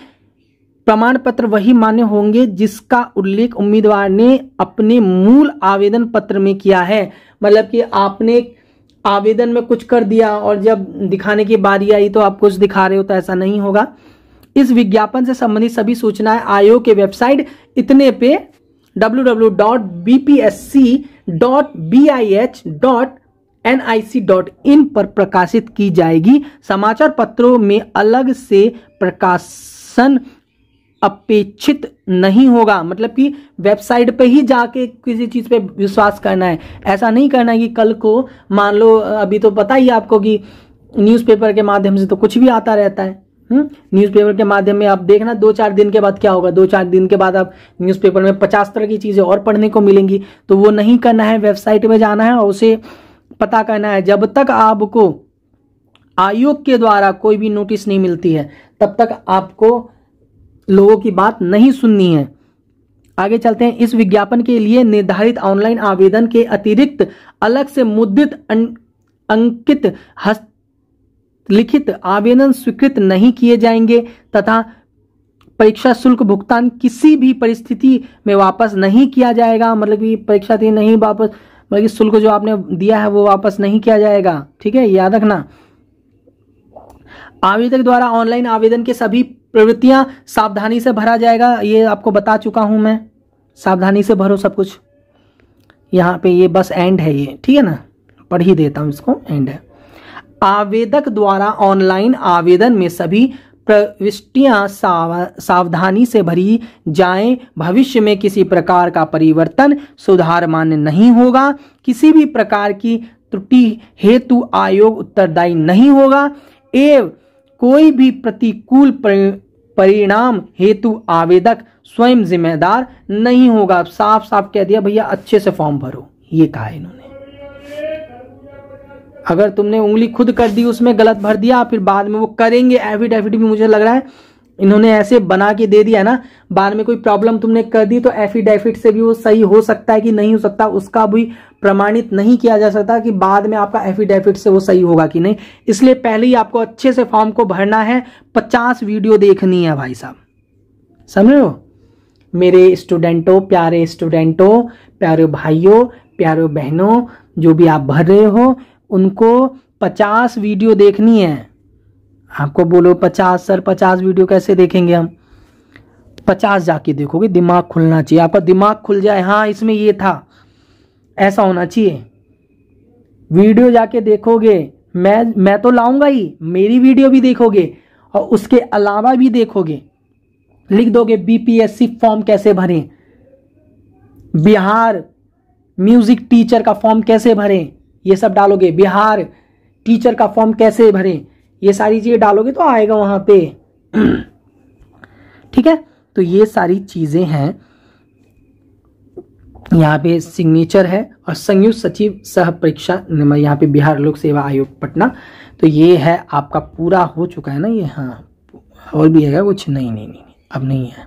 Speaker 1: प्रमाण पत्र वही मान्य होंगे जिसका उल्लेख उम्मीदवार ने अपने मूल आवेदन पत्र में किया है। मतलब कि आपने आवेदन में कुछ कर दिया और जब दिखाने की बारी आई तो आप कुछ दिखा रहे हो, तो ऐसा नहीं होगा। इस विज्ञापन से संबंधित सभी सूचनाएं आयोग के वेबसाइट इतने पे www.bpsc.bih.nic.in पर प्रकाशित की जाएगी। समाचार पत्रों में अलग से प्रकाशन अपेक्षित नहीं होगा, मतलब कि वेबसाइट पे ही जाके किसी चीज पे विश्वास करना है। ऐसा नहीं करना है कि कल को मान लो, अभी तो पता ही आपको कि न्यूज़पेपर के माध्यम से तो कुछ भी आता रहता है। न्यूज़पेपर के माध्यम में आप देखना 2-4 दिन के बाद क्या होगा, 2-4 दिन के बाद आप न्यूज़पेपर में 50 तरह की चीजें और पढ़ने को मिलेंगी। तो वो नहीं करना है, वेबसाइट पे जाना है और उसे पता करना है। जब तक आपको आयोग के द्वारा कोई भी नोटिस नहीं मिलती है तब तक आपको लोगों की बात नहीं सुननी है। आगे चलते हैं। इस विज्ञापन के लिए निर्धारित ऑनलाइन आवेदन के अतिरिक्त अलग से मुद्रित अंकित हस्तलिखित आवेदन स्वीकृत नहीं किए जाएंगे तथा परीक्षा शुल्क भुगतान किसी भी परिस्थिति में वापस नहीं किया जाएगा। मतलब कि परीक्षा दी नहीं वापस, मतलब कि शुल्क जो आपने दिया है वो वापस नहीं किया जाएगा, ठीक है, याद रखना। आवेदक द्वारा ऑनलाइन आवेदन के सभी प्रवृत्तियां सावधानी से भरा जाएगा। ये आपको बता चुका हूं मैं, सावधानी से भरो सब कुछ। यहाँ पे ये बस एंड है ये, ठीक है ना, पढ़ ही देता हूं इसको, एंड है। आवेदक द्वारा ऑनलाइन आवेदन में सभी प्रविष्टियां सावधानी से भरी जाएं। भविष्य में किसी प्रकार का परिवर्तन सुधार मान्य नहीं होगा। किसी भी प्रकार की त्रुटि हेतु आयोग उत्तरदायी नहीं होगा एवं कोई भी प्रतिकूल परिणाम हेतु आवेदक स्वयं जिम्मेदार नहीं होगा। साफ साफ कह दिया भैया, अच्छे से फॉर्म भरो, ये कहा है इन्होंने। अगर तुमने उंगली खुद कर दी, उसमें गलत भर दिया, फिर बाद में वो करेंगे एफिडेविट भी, मुझे लग रहा है इन्होंने ऐसे बना के दे दिया ना, बाद में कोई प्रॉब्लम तुमने कर दी तो एफिडेविट से भी वो सही हो सकता है कि नहीं हो सकता, उसका भी प्रमाणित नहीं किया जा सकता कि बाद में आपका एफिडेविट से वो सही होगा कि नहीं। इसलिए पहले ही आपको अच्छे से फॉर्म को भरना है। 50 वीडियो देखनी है भाई साहब, समझ रहे हो। मेरे स्टूडेंटों, प्यारे भाइयों, प्यारे बहनों, जो भी आप भर रहे हो, उनको 50 वीडियो देखनी है। आपको बोलो 50 सर, 50 वीडियो कैसे देखेंगे हम? 50 जाके देखोगे, दिमाग खुलना चाहिए, आपका दिमाग खुल जाए, हाँ इसमें ये था, ऐसा होना चाहिए। वीडियो जाके देखोगे, मैं तो लाऊंगा ही, मेरी वीडियो भी देखोगे और उसके अलावा भी देखोगे। लिख दोगे बीपीएससी फॉर्म कैसे भरें, बिहार म्यूजिक टीचर का फॉर्म कैसे भरें, ये सब डालोगे, बिहार टीचर का फॉर्म कैसे भरें, ये सारी चीजें डालोगे तो आएगा वहां पे। ठीक है, तो ये सारी चीजें हैं। यहाँ पे सिग्नेचर है और संयुक्त सचिव सह परीक्षा, यहाँ पे बिहार लोक सेवा आयोग पटना। तो ये है आपका पूरा हो चुका है ना ये? हाँ, और भी है कुछ? नहीं, अब नहीं है।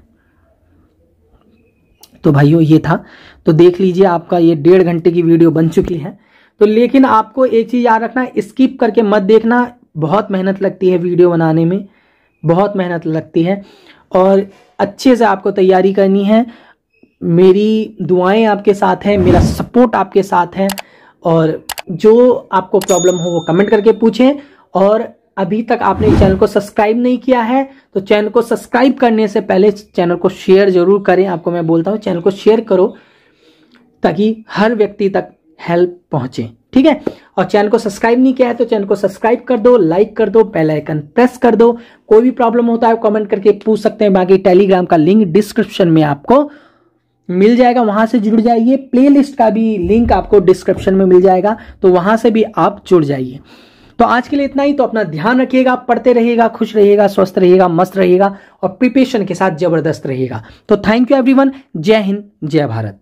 Speaker 1: तो भाइयों ये था, तो देख लीजिए, आपका ये 1.5 घंटे की वीडियो बन चुकी है। तो लेकिन आपको एक चीज याद रखना, स्किप करके मत देखना, बहुत मेहनत लगती है वीडियो बनाने में, बहुत मेहनत लगती है और अच्छे से आपको तैयारी करनी है। मेरी दुआएं आपके साथ हैं, मेरा सपोर्ट आपके साथ है, और जो आपको प्रॉब्लम हो वो कमेंट करके पूछें। और अभी तक आपने चैनल को सब्सक्राइब नहीं किया है तो चैनल को सब्सक्राइब करने से पहले चैनल को शेयर जरूर करें। आपको मैं बोलता हूं चैनल को शेयर करो ताकि हर व्यक्ति तक हेल्प पहुंचे, ठीक है। और चैनल को सब्सक्राइब नहीं किया है तो चैनल को सब्सक्राइब कर दो, लाइक कर दो, बेल आइकन प्रेस कर दो। कोई भी प्रॉब्लम होता है कमेंट करके पूछ सकते हैं। बाकी टेलीग्राम का लिंक डिस्क्रिप्शन में आपको मिल जाएगा, वहां से जुड़ जाइए। प्लेलिस्ट का भी लिंक आपको डिस्क्रिप्शन में मिल जाएगा, तो वहां से भी आप जुड़ जाइए। तो आज के लिए इतना ही। तो अपना ध्यान रखिएगा, पढ़ते रहिएगा, खुश रहिएगा, स्वस्थ रहिएगा, मस्त रहिएगा और प्रिपरेशन के साथ जबरदस्त रहिएगा। तो थैंक यू एवरीवन। जय हिंद, जय भारत।